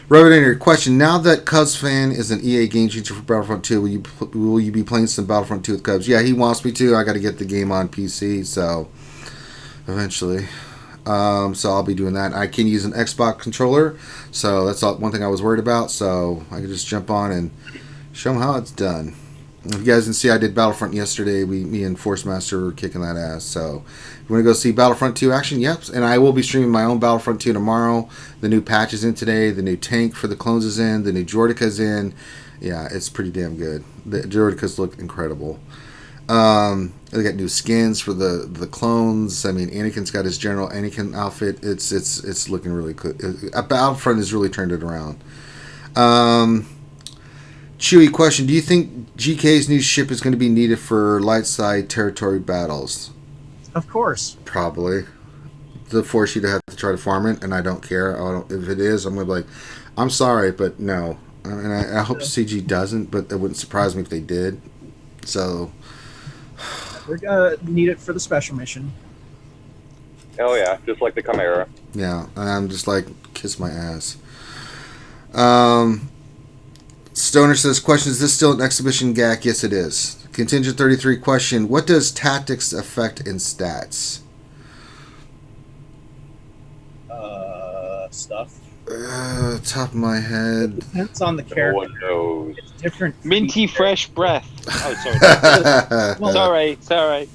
Revenant question: now that Cubs fan is an EA game changer for Battlefront 2, will you be playing some Battlefront 2 with Cubs? Yeah, he wants me to. I got to get the game on PC, so eventually. So I'll be doing that. I can use an Xbox controller, so that's one thing I was worried about. So I can just jump on and show them how it's done. If you guys didn't see, I did Battlefront yesterday. Me and Force Master were kicking that ass. So if you want to go see Battlefront 2 action, yep. And I will be streaming my own Battlefront 2 tomorrow. The new patch is in today. The new tank for the clones is in. The new Droidica's in. Yeah, it's pretty damn good. The Droidicas look incredible. They got new skins for the clones. I mean, Anakin's got his General Anakin outfit. It's looking really good. Battlefront has really turned it around. Chewie question: do you think GK's new ship is going to be needed for light side territory battles? Of course. Probably. To force you to have to try to farm it, and I don't care. If it is, I'm going to be like, I'm sorry, but no. And I hope CG doesn't, but it wouldn't surprise me if they did. So we're gonna need it for the special mission. Oh yeah, just like the Chimera. Yeah, and I'm just like, kiss my ass. Stoner says, question, is this still an exhibition GAC? Yes, it is. Contingent 33 question, what does tactics affect in stats? Stuff. Top of my head. It depends on the character. No one knows. It's different. Minty fresh breath. Oh, sorry. Sorry.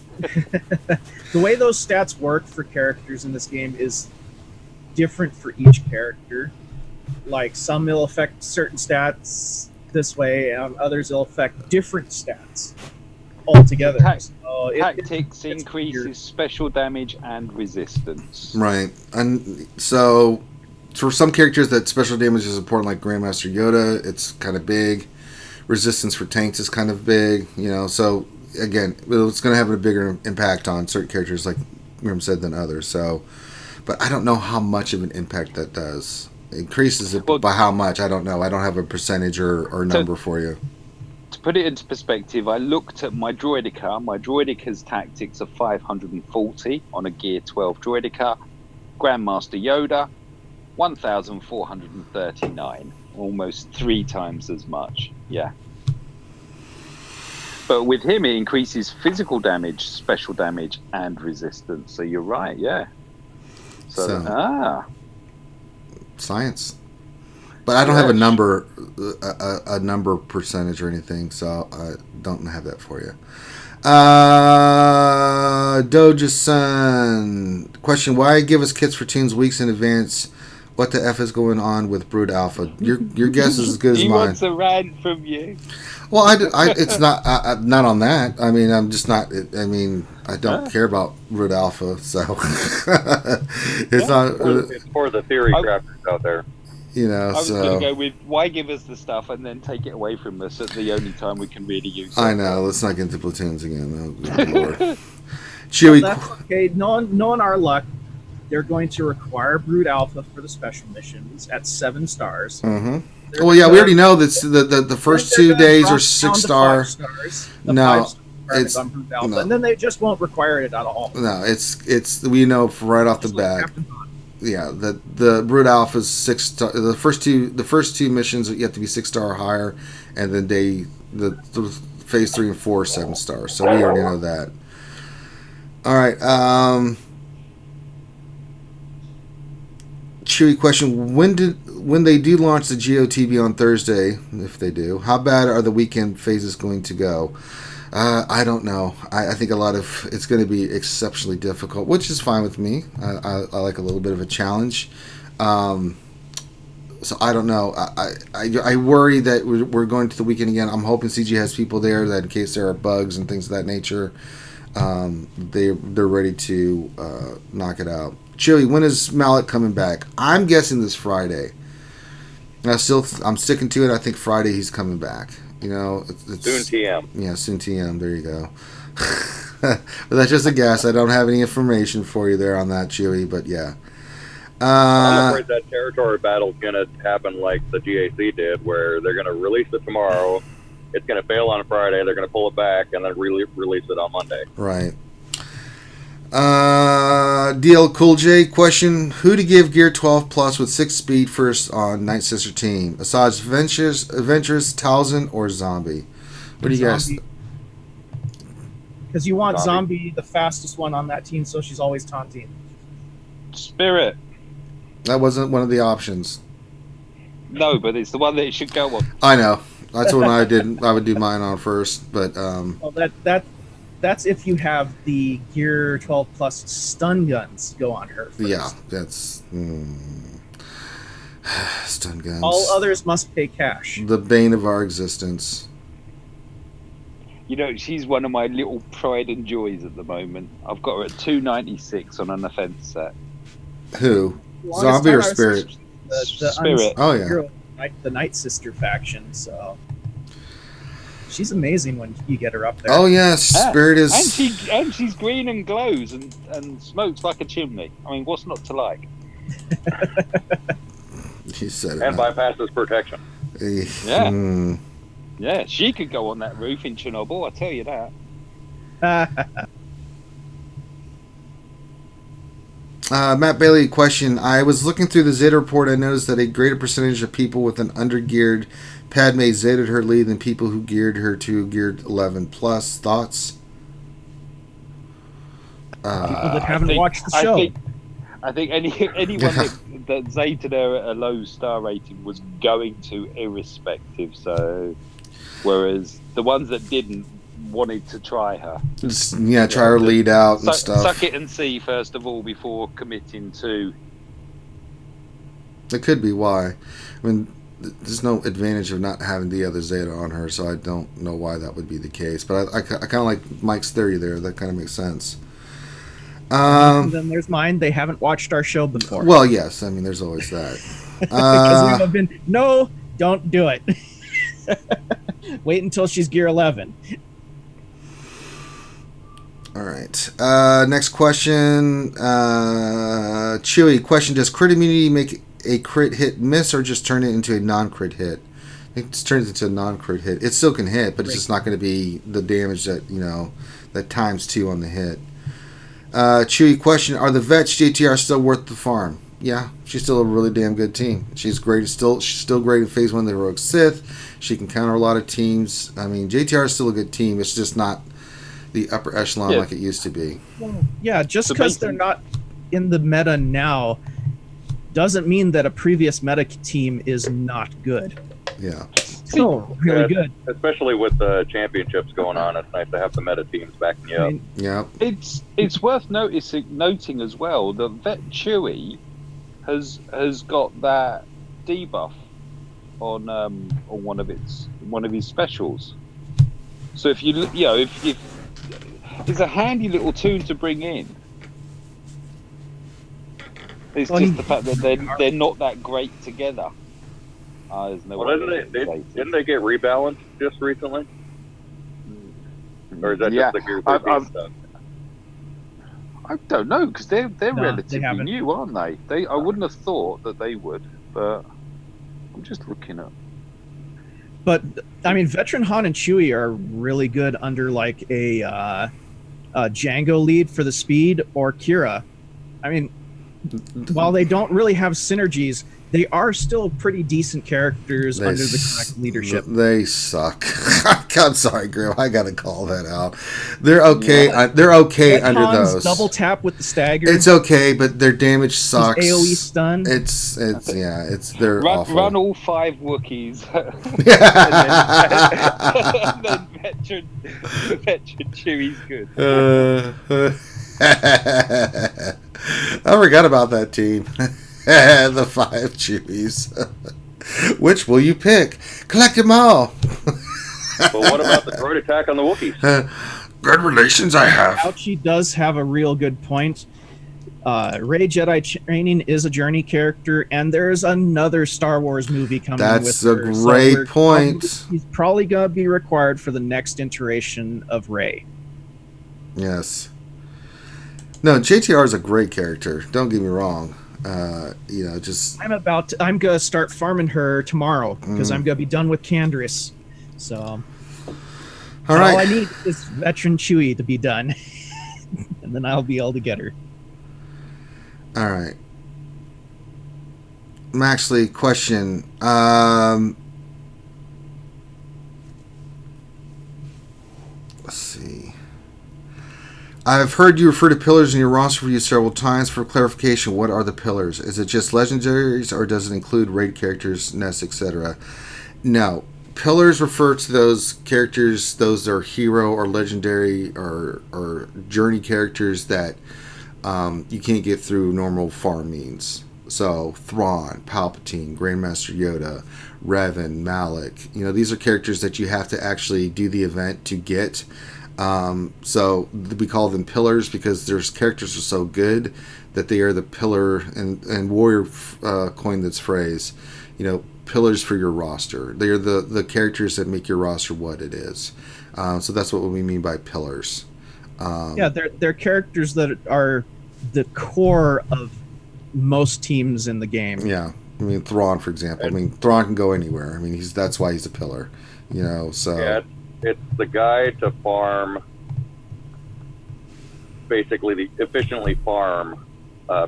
The way those stats work for characters in this game is different for each character. Like, some will affect certain stats this way, and others will affect different stats altogether. Tactics increases special damage and resistance. Right. And so, for some characters, that special damage is important, like Grandmaster Yoda. It's kind of big. Resistance for tanks is kind of big. You know, so again, it's going to have a bigger impact on certain characters, like Grim said, than others. So, but I don't know how much of an impact that does. Increases it by how much? I don't know. I don't have a percentage or number for you. To put it into perspective, I looked at my Droidica. My Droidica's tactics are 540 on a Gear 12 Droidica. Grandmaster Yoda, 1,439. Almost 3 times as much. Yeah. But with him, it increases physical damage, special damage, and resistance. So you're right, yeah. Science. But I don't have a number percentage or anything, so I don't have that for you. Doja-san. Question, why give us kits for teens weeks in advance? What the F is going on with Brood Alpha? Your guess is as good as mine. He wants a rant from you. Well, it's not not on that. I mean, I'm just not. I mean, I don't care about Brood Alpha, so it's not. It's for the theory crafters out there. You know, I was going to go with why give us the stuff and then take it away from us at the only time we can really use it. I know. Let's not get into platoons again. Oh, good Lord. Chewie. Well, that's okay. Knowing our luck, they're going to require Brood Alpha for the special missions at 7 stars. Mm-hmm. Well, yeah, we already know that the first 2 days are 6-star. No, it's on Brood Alpha, no. And then they just won't require it at all. No, it's we know right off the bat. Yeah, the Brood Alpha is 6-star. The first two missions you have to be 6-star or higher, and then the phase 3 and 4 are 7 stars. So we already know that. All right. Chewie question: when they do launch the Geo TV on Thursday, if they do, how bad are the weekend phases going to go? I don't know. I think it's going to be exceptionally difficult, which is fine with me. I like a little bit of a challenge. So I don't know. I worry that we're going to the weekend again. I'm hoping CG has people there that in case there are bugs and things of that nature, they're ready to knock it out. Chewie, when is Mallet coming back? I'm guessing this Friday. I'm sticking to it. I think Friday he's coming back. You know, it's soon TM. Yeah, soon TM. There you go. But that's just a guess. I don't have any information for you there on that, Chewie. But yeah, I'm afraid that territory battle is going to happen like the GAC did, where they're going to release it tomorrow. It's going to fail on Friday. They're going to pull it back and then release it on Monday. Right. DL Cool J question: who to give Gear 12 Plus with 6 speed first on Night Sister team? Asajj Ventress, Talzin, or Zombie? What do you guys? Because you want Zombie, the fastest one on that team, so she's always taunting. Spirit. That wasn't one of the options. No, but it's the one that it should go on. I know. That's what I did. I would do mine on first, but well, that's if you have the Gear 12 Plus stun guns go on her first. Yeah, that's stun guns. All others must pay cash. The bane of our existence. You know, she's one of my little pride and joys at the moment. I've got her at 296 on an offense set. Who? Zombie or Spirit? The Spirit. Oh yeah. The Night Sister faction. So she's amazing when you get her up there. Oh yeah, Spirit is. And she's green and glows and smokes like a chimney. I mean, what's not to like? He said it. And bypasses protection. Yeah. Yeah, she could go on that roof in Chernobyl, I tell you that. Matt Bailey question. I was looking through the Zeta report. I noticed that a greater percentage of people with an undergeared Padme Zeta'd her lead than people who geared her to geared 11 plus. Thoughts? People that haven't watched the show. I think anyone that Zeta'd her at a low star rating was going to irrespective. So, whereas the ones that didn't wanted to try her. Try her lead out and stuff. Suck it and see first of all before committing to. That could be why. I mean, there's no advantage of not having the other Zeta on her, so I don't know why that would be the case. But I kind of like Mike's theory there. That kind of makes sense. And then there's mine. They haven't watched our show before. Well, yes. I mean, there's always that. Because we have been, no, don't do it. Wait until she's gear 11. All right. Next question. Chewie question: does crit immunity make a crit hit miss, or just turn it into a non-crit hit? It just turns it into a non-crit hit. It still can hit, but it's just not going to be the damage that that times 2 on the hit. Chewie question: are the vets JTR still worth the farm? Yeah, she's still a really damn good team. She's great. She's still great in Phase 1 of the Heroic Sith. She can counter a lot of teams. I mean, JTR is still a good team. It's just not the upper echelon like it used to be. Yeah, just because they're not in the meta now doesn't mean that a previous meta team is not good. Yeah. Still really good. Especially with the championships going on, it's nice to have the meta teams backing you up. Yeah. It's worth noting as well that Vet Chewie has got that debuff on one of his specials. So if if it's a handy little tool to bring in. It's just the fact that they're not that great together. There's no didn't they get rebalanced just recently? Or is that just the Gear 13 stuff? I don't know, because they're relatively new, aren't they? I wouldn't have thought that they would, but I'm just looking up. But I mean, Veteran Han and Chewie are really good under like a Django lead for the speed or Kira. I mean, while they don't really have synergies, they are still pretty decent characters under the correct leadership. They suck. I'm sorry, Grim. I gotta call that out. They're okay. Yeah. They're okay under Han's those. Double tap with the stagger. It's okay, but their damage sucks. AOE stun. They're awful. Run all 5 Wookiees. and then veteran Chewie's good. I forgot about that team. The 5 Chewies. Which will you pick? Collect them all. But what about the droid attack on the Wookiees? Good relations I have. Ouchie does have a real good point. Rey Jedi Training is a Journey character, and there's another Star Wars movie coming That's with her. That's a great point. He's probably going to be required for the next iteration of Rey. Yes. No, JTR is a great character. Don't get me wrong. I'm gonna start farming her tomorrow because I'm gonna be done with Canderous. So all I need is Veteran Chewie to be done, and then I'll be able to get her. All right, Maxley, question. Let's see. I've heard you refer to pillars in your roster review several times. For clarification, what are the pillars? Is it just legendaries, or does it include raid characters, nests, etc.? No. Pillars refer to those characters, those are hero or legendary or journey characters that you can't get through normal farm means. So, Thrawn, Palpatine, Grandmaster Yoda, Revan, Malak. These are characters that you have to actually do the event to get. So we call them pillars because their characters are so good that they are the pillar, and Warrior coined this phrase, pillars for your roster. They are the characters that make your roster what it is. So that's what we mean by pillars. They're characters that are the core of most teams in the game. Yeah. I mean, Thrawn, for example. I mean, Thrawn can go anywhere. I mean, that's why he's a pillar. You know, so yeah, it's the guy to farm, basically efficiently farm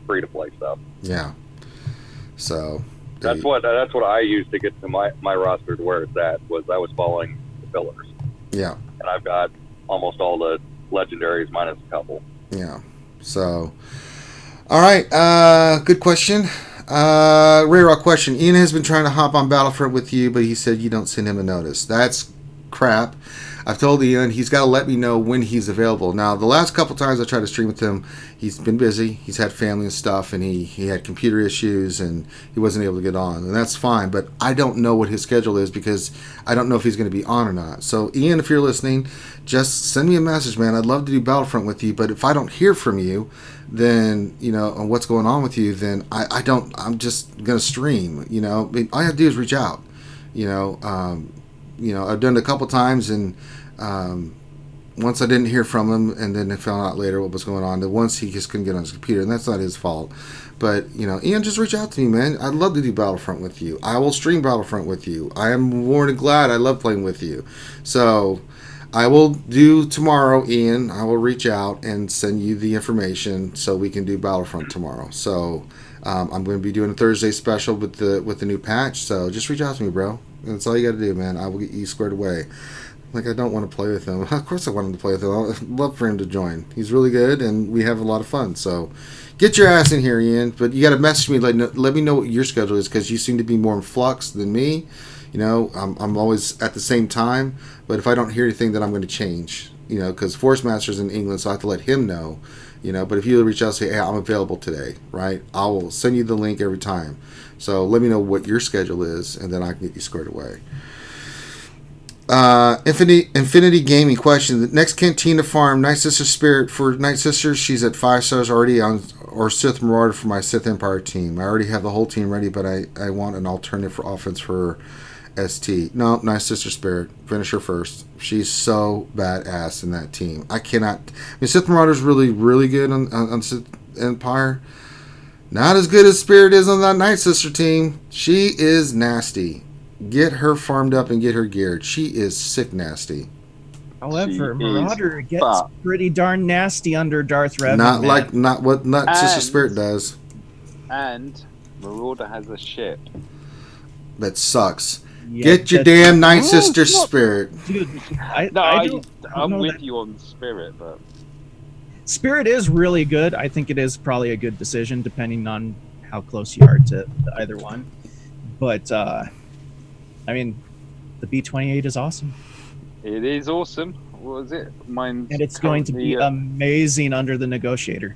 free to play stuff. Yeah. So that's what I used to get to my roster to where it's at. Was I was following the pillars. Yeah. And I've got almost all the legendaries minus a couple. Yeah. So, all right. Good question. Rayrock question. Ian has been trying to hop on Battlefront with you, but he said you don't send him a notice. That's crap. I've told Ian he's got to let me know when he's available. Now, the last couple times I tried to stream with him, he's been busy. He's had family and stuff, and he had computer issues, and he wasn't able to get on. And that's fine, but I don't know what his schedule is because I don't know if he's going to be on or not. So, Ian, if you're listening, just send me a message, man. I'd love to do Battlefront with you, but if I don't hear from you, then, you know, on what's going on with you, then I'm just going to stream, you know. I mean, all you have to do is reach out, you know. I've done it a couple times, and once I didn't hear from him, and then I found out later what was going on. The once he just couldn't get on his computer, and that's not his fault. But, you know, Ian, just reach out to me, man. I'd love to do Battlefront with you. I will stream Battlefront with you. I am more than glad. I love playing with you. So I will do tomorrow, Ian. I will reach out and send you the information so we can do Battlefront tomorrow. So I'm going to be doing a Thursday special with the new patch. So just reach out to me, bro. That's all you got to do, man. I will get you squared away. Like, I don't want to play with him. Of course I want him to play with him. I'd love for him to join. He's really good, and we have a lot of fun. So get your ass in here, Ian. But you got to message me. Let me know what your schedule is, because you seem to be more in flux than me. You know, I'm always at the same time. But if I don't hear anything, then I'm going to change. You know, because Force Master's in England, so I have to let him know. You know, but if you reach out and say, hey, I'm available today, right? I will send you the link every time. So let me know what your schedule is, and then I can get you squared away. Infinity Gaming question. The next Cantina farm, Night Sister Spirit for Night Sister. She's at 5 stars already or Sith Marauder for my Sith Empire team. I already have the whole team ready, but I want an alternative for offense for ST. No, Night Sister Spirit. Finish her first. She's so badass in that team. I mean, Sith Marauder's really, really good on Sith Empire. Not as good as Spirit is on that Night Sister team. She is nasty. Get her farmed up and get her geared. She is sick nasty. However, Marauder gets pretty darn nasty under Darth Revan. Not what Sister Spirit does. And Marauder has a ship. That sucks. Yeah, get your damn Night Sister Spirit. Dude, I'm with you on Spirit, but Spirit is really good. I think it is probably a good decision depending on how close you are to either one. But I mean, the B-28 is awesome. It is awesome. What was it? And it's going to be amazing under the Negotiator.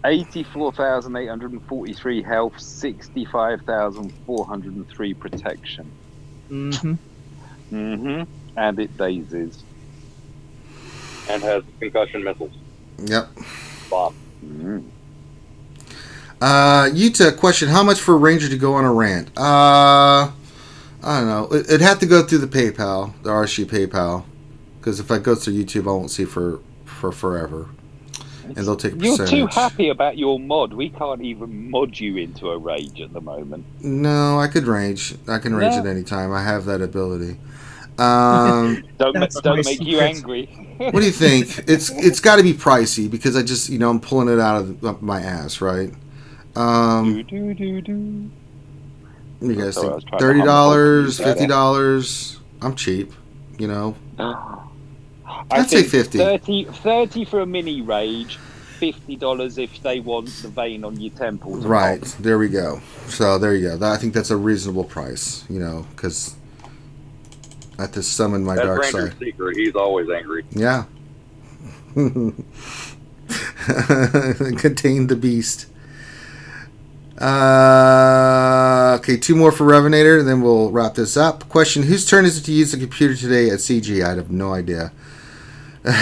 84,843 health, 65,403 protection. And it dazes. And has concussion missiles. Yep. Bomb. Yuta question, how much for a Ranger to go on a rant? I don't know. It'd have to go through the PayPal, the RSG PayPal, because if I go through YouTube, I won't see for forever, and they'll take a percentage. You're too happy about your mod. We can't even mod you into a rage at the moment. No, I could rage. I can rage at any time. I have that ability. Don't make you angry. What do you think? It's got to be pricey because I just I'm pulling it out of my ass, right? What do you guys think? $30, $50? I'm cheap, I'd say 50. 30 for a mini rage, $50 if they want the vein on your temples. Right, there we go. So there you go. I think that's a reasonable price, because I have to summon my dark side. Ranger's secret. He's always angry. Yeah. Contain the beast. Okay, 2 more for Revenator, and then we'll wrap this up. Question, whose turn is it to use the computer today at CG? I have no idea. The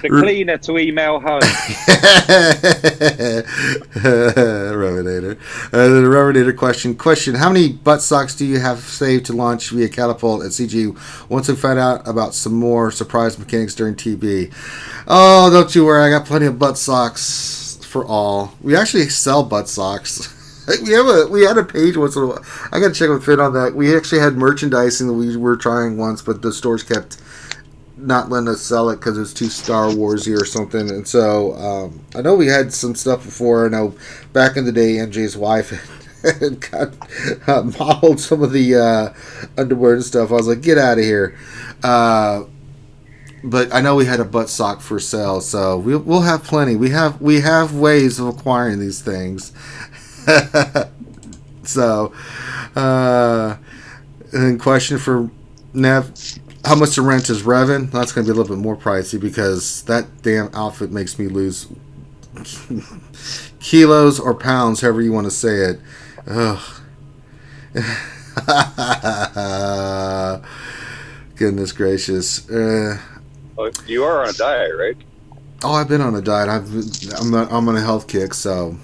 cleaner to email home. Revenator. The Revenator question, how many butt socks do you have saved to launch via Catapult at CG once we find out about some more surprise mechanics during TB? Oh, don't you worry, I got plenty of butt socks for all. We actually sell butt socks. We had a page once in a while. I gotta check with Finn on that. We actually had merchandising that we were trying once, but the stores kept not letting us sell it because it was too Star Warsy or something. And so I know we had some stuff before. I know back in the day, MJ's wife had got modeled some of the underwear and stuff. I was like, get out of here. But I know we had a butt sock for sale, so we'll have plenty. We have ways of acquiring these things. So, and question for Nev: how much the rent is Revan? That's going to be a little bit more pricey because that damn outfit makes me lose kilos or pounds, however you want to say it. Ugh. Goodness gracious. You are on a diet, right? Oh, I've been on a diet. I'm on a health kick. So,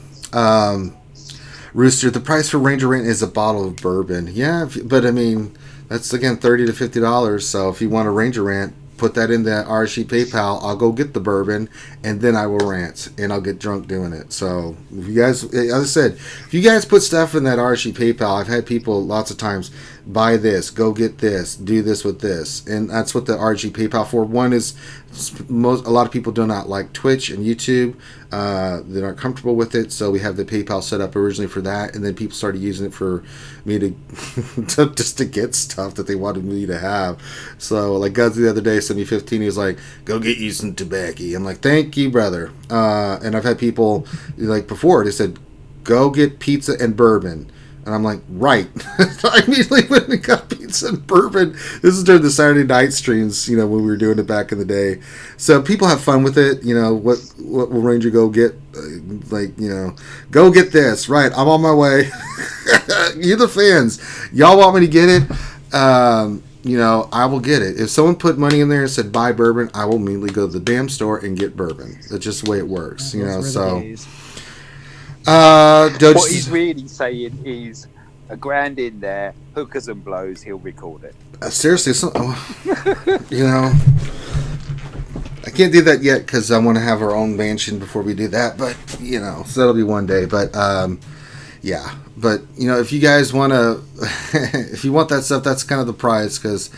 Rooster, the price for Ranger Rent is a bottle of bourbon. Yeah, but I mean, that's again $30 to $50. So if you want a Ranger Rant, put that in the RSG PayPal. I'll go get the bourbon, and then I will rant, and I'll get drunk doing it. So if you guys, as I said, if you guys put stuff in that RSG PayPal, I've had people lots of times buy this, go get this, do this with this, and that's what the RSG PayPal for. One is a lot of people do not like Twitch and YouTube. They're not comfortable with it, so we have the PayPal set up originally for that, and then people started using it for me to just to get stuff that they wanted me to have. So like Guds the other day sent me 15. He was like, go get you some tobacco. I'm like, thank you, brother. And I've had people like before, they said, go get pizza and bourbon. And I'm like, right. I immediately went and got pizza and bourbon. This is during the Saturday night streams, when we were doing it back in the day. So people have fun with it. What will Ranger go get? Go get this. Right, I'm on my way. You're the fans. Y'all want me to get it? I will get it. If someone put money in there and said buy bourbon, I will immediately go to the damn store and get bourbon. That's just the way it works. So. What he's really saying is a grand in there, hookers and blows, he'll record it. Seriously, I can't do that yet because I want to have our own mansion before we do that. But so that'll be one day. But yeah. But if you guys want to, if you want that stuff, that's kind of the prize because.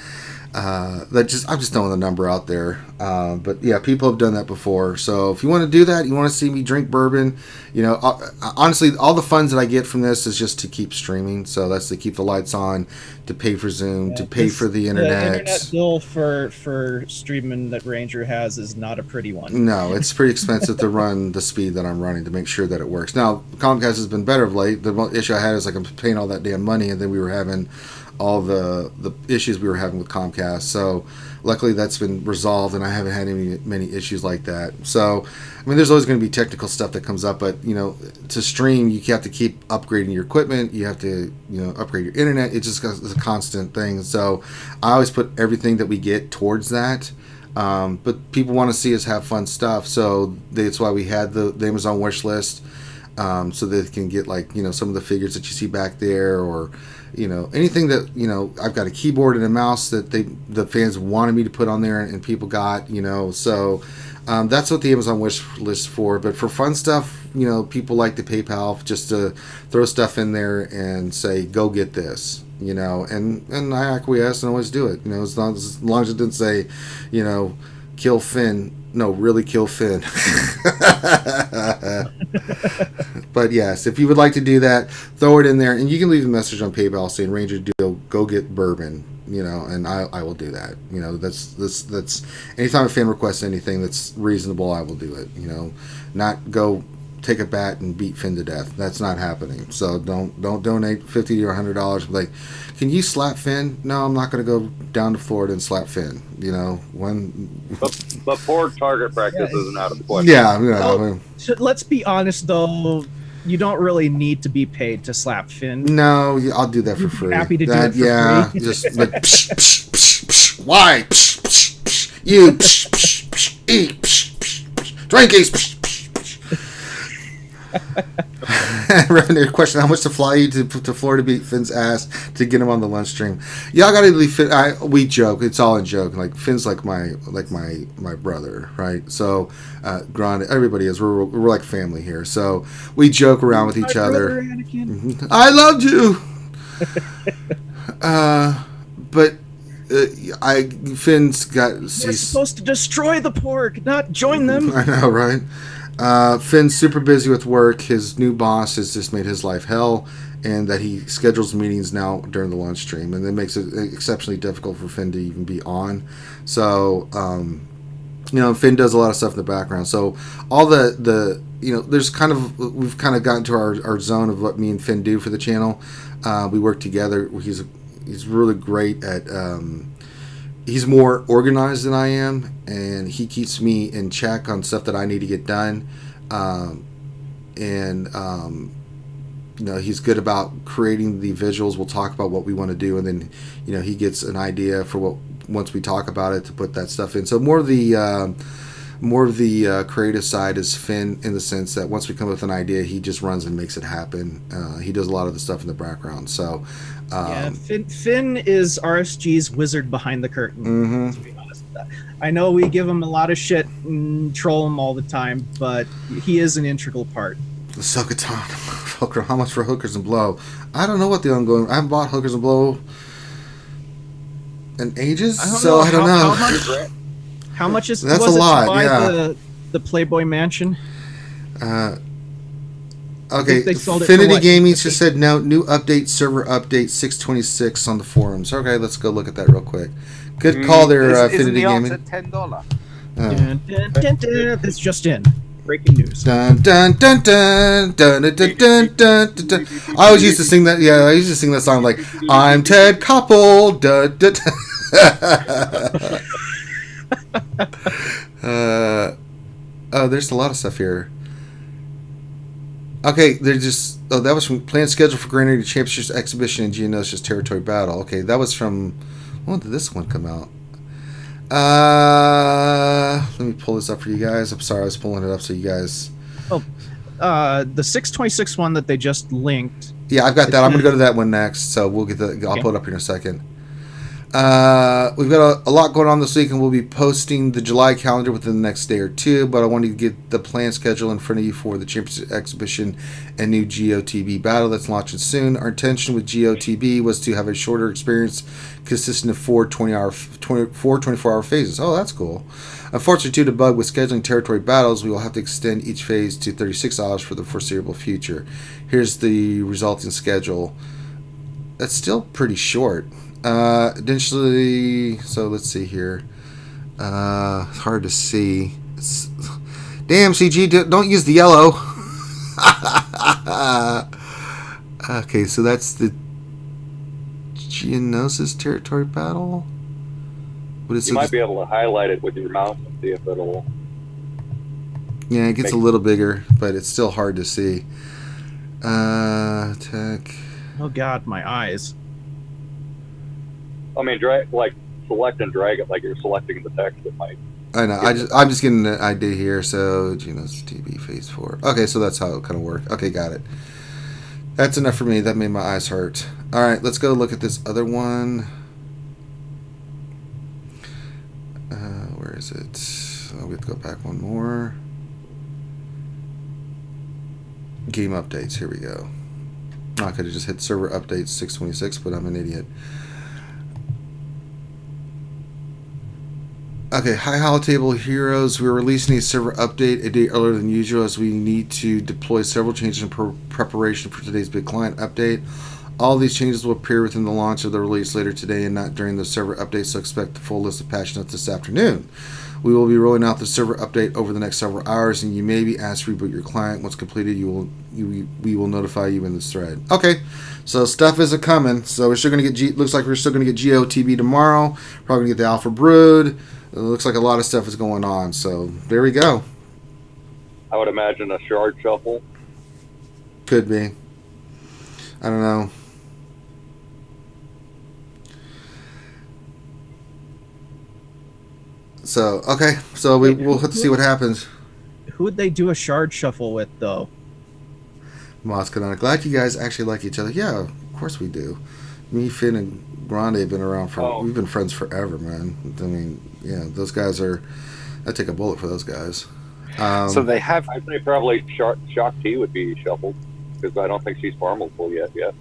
I'm just throwing the number out there. But yeah, people have done that before. So if you want to do that, you want to see me drink bourbon, honestly, all the funds that I get from this is just to keep streaming. So that's to keep the lights on, to pay for Zoom, to pay for the internet. The internet bill for streaming that Ranger has is not a pretty one. No, it's pretty expensive to run the speed that I'm running to make sure that it works. Now, Comcast has been better of late. The issue I had is I'm paying all that damn money, and then we were having all the issues we were having with Comcast. So luckily that's been resolved and I haven't had many issues like that. So I mean, there's always going to be technical stuff that comes up, but to stream you have to keep upgrading your equipment, you have to upgrade your internet. It's just a constant thing. So I always put everything that we get towards that. But people want to see us have fun stuff, so that's why we had the Amazon wish list, so they can get some of the figures that you see back there, or anything that I've got a keyboard and a mouse that the fans wanted me to put on there, and people got so that's what the Amazon wish list for. But for fun stuff, people like the PayPal just to throw stuff in there and say go get this, and I acquiesce and always do it, as long as it didn't say kill Finn. No, really kill Finn. But yes, if you would like to do that, throw it in there, and you can leave a message on PayPal saying Ranger Deal, go get bourbon, and I will do that. That's anytime a fan requests anything that's reasonable, I will do it. Not go take a bat and beat Finn to death. That's not happening. So don't donate $50 or $100. Like, can you slap Finn? No, I'm not going to go down to Florida and slap Finn. But poor target practice isn't out of the question. Yeah, let's be honest though. You don't really need to be paid to slap Finn. No, I'll do that for free. Happy to do it for free. Just like psh, psh, psh, psh, why? Psh, psh, psh, you psh, psh, psh, eat psh, psh, psh, drink. Psh, psh, psh. Revenue question: how much to fly you to Florida beat Finn's ass to get him on the lunch stream? Y'all gotta leave Finn. We joke. It's all in joke. Like Finn's like my brother, right? So, Grande, everybody is. We're like family here. So we joke around with each other. I loved you. But Finn's got. You're supposed to destroy the pork, not join them. I know, right? Finn's super busy with work. His new boss has just made his life hell, and that he schedules meetings now during the lunch stream, and it makes it exceptionally difficult for Finn to even be on. So, Finn does a lot of stuff in the background. So all the there's we've kind of gotten to our zone of what me and Finn do for the channel. We work together. He's really great at. He's more organized than I am, and he keeps me in check on stuff that I need to get done. He's good about creating the visuals. We'll talk about what we want to do, and then, he gets an idea for what, once we talk about it, to put that stuff in. So more of the creative side is Finn, in the sense that once we come up with an idea, he just runs and makes it happen. He does a lot of the stuff in the background. So, Finn is RSG's wizard behind the curtain. Mm-hmm. To be honest with that, I know we give him a lot of shit and troll him all the time, but he is an integral part. The Succotawn. How much for Hookers and Blow? I don't know what the ongoing. I haven't bought Hookers and Blow in ages, I don't know. How much is that's was a it lot? To buy Yeah. The Playboy Mansion. Okay, Infinity Gaming just said no new update, server update 626 on the forums. Okay, let's go look at that real quick. Good call there, Infinity Gaming. $10. It's just in. Breaking news. Dun dun dun dun dun dun dun dun dun dun. I always used to sing that. Yeah, I used to sing that song like "I'm Ted Koppel." Dun, dun, dun. There's a lot of stuff here. Okay, they're just. Oh, that was from planned schedule for Grenadier Championships exhibition and Geonosis Territory Battle. Okay, that was from. When did this one come out? Let me pull this up for you guys. I'm sorry, I was pulling it up so you guys. Oh, the 626 one that they just linked. Yeah, I've got that. I'm gonna go to that one next. So we'll get the. I'll put it up here in a second. We've got a lot going on this week, and we'll be posting the July calendar within the next day or two, but I wanted to get the planned schedule in front of you for the Championship Exhibition and new Geo TV battle that's launching soon. Our intention with Geo TV was to have a shorter experience consisting of four 24-hour phases. Oh, that's cool. Unfortunately, due to bug with scheduling territory battles, we will have to extend each phase to 36 hours for the foreseeable future. Here's the resulting schedule. That's still pretty short. Additionally, so let's see here. It's hard to see. Damn, CG, don't use the yellow. Okay, so that's the Geonosis Territory Battle. What is you might be able to highlight it with your mouse and see if it'll. Yeah, it gets a little bigger, but it's still hard to see. Tech. Oh God, my eyes. I mean, select and drag it like you're selecting the text. It might. I know. I'm just getting an idea here. So Geonosis TV Phase 4. Okay, so that's how it kind of works. Okay, got it. That's enough for me. That made my eyes hurt. All right, let's go look at this other one. Where is it? Oh, we have to go back one more. Game updates. Here we go. I could have just hit server updates 626, but I'm an idiot. Okay, High Hollow Table Heroes. We're releasing a server update a day earlier than usual as we need to deploy several changes in preparation for today's big client update. All these changes will appear within the launch of the release later today and not during the server update, so expect the full list of patch notes this afternoon. We will be rolling out the server update over the next several hours, and you may be asked to reboot your client. Once completed, we will notify you in this thread. Okay, so stuff isn't coming. So we're still going to get looks like we're still going to get Geo TV tomorrow. Probably going to get the Alpha Brood. It looks like a lot of stuff is going on. So there we go. I would imagine a shard shuffle. Could be. I don't know. So, okay. So we'll have to see what happens. Who would they do a shard shuffle with, though? Moscadon, glad you guys actually like each other. Yeah, of course we do. Me, Finn, and Grande have been around we've been friends forever, man. I mean, yeah, those guys are. I'd take a bullet for those guys. So they have. I'd say probably Shakti would be shuffled because I don't think she's farmable yet.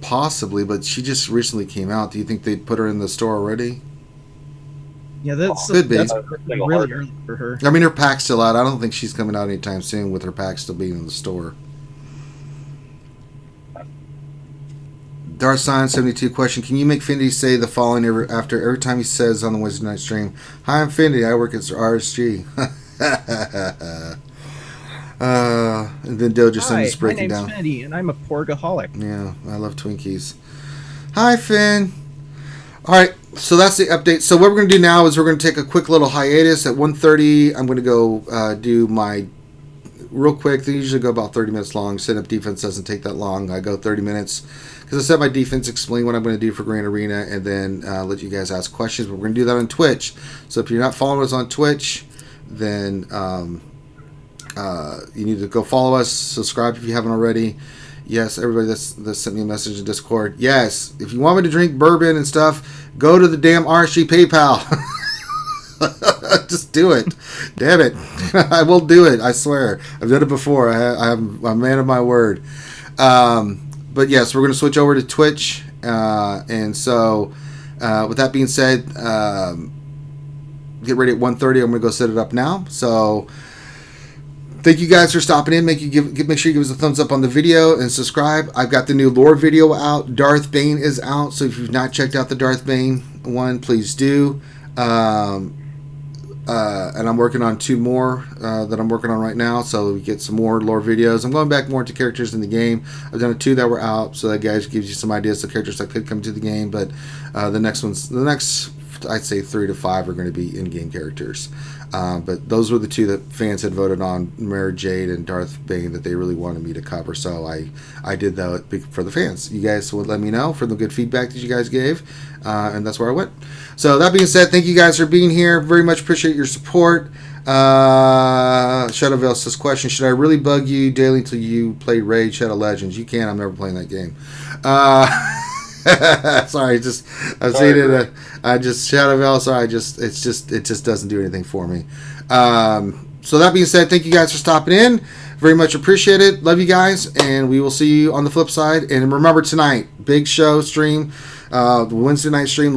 Possibly, but she just recently came out. Do you think they'd put her in the store already? Yeah, that's Could be. really early for her. I mean, her pack's still out. I don't think she's coming out anytime soon with her pack still being in the store. Darth Science 72 question: can you make Findy say the following after every time he says on the Wednesday night stream? Hi, I'm Findy. I work at RSG. And then Dill just sent this breaking down. My name's Findy, and I'm a porgaholic. Yeah, I love Twinkies. Hi, Finn. All right, so that's the update. So what we're going to do now is we're going to take a quick little hiatus. At 1:30, I'm going to go do my real quick. They usually go about 30 minutes long. Set up defense doesn't take that long. I go 30 minutes because I set my defense, explain what I'm going to do for Grand Arena, and then let you guys ask questions. But we're going to do that on Twitch. So if you're not following us on Twitch, then you need to go follow us, subscribe if you haven't already. Yes, everybody that sent me a message in Discord. Yes, if you want me to drink bourbon and stuff, go to the damn RSG PayPal. Just do it. Damn it. I will do it. I swear. I've done it before. I'm a man of my word. But yes, we're going to switch over to Twitch. And so, with that being said, get ready at 1:30. I'm going to go set it up now. So, thank you guys for stopping in. Make sure you give us a thumbs up on the video and subscribe. I've got the new lore video out. Darth Bane is out. So if you've not checked out the Darth Bane one, please do. And I'm working on 2 more that I'm working on right now, so we get some more lore videos. I'm going back more into characters in the game. I've done 2 that were out, so that guys gives you some ideas of characters that could come to the game. But the next I'd say 3 to 5 are going to be in-game characters. But those were the 2 that fans had voted on, Mara Jade and Darth Bane, that they really wanted me to cover. So I did that for the fans. You guys would let me know for the good feedback that you guys gave, and that's where I went. So that being said, thank you guys for being here. Very much appreciate your support. Shadowvale says, question: should I really bug you daily until you play Raid Shadow Legends? You can. I'm never playing that game. Sorry, I've seen it. Shadowvale. Sorry, it just doesn't do anything for me. So that being said, thank you guys for stopping in. Very much appreciate it. Love you guys, and we will see you on the flip side. And remember tonight, big show stream, the Wednesday night stream.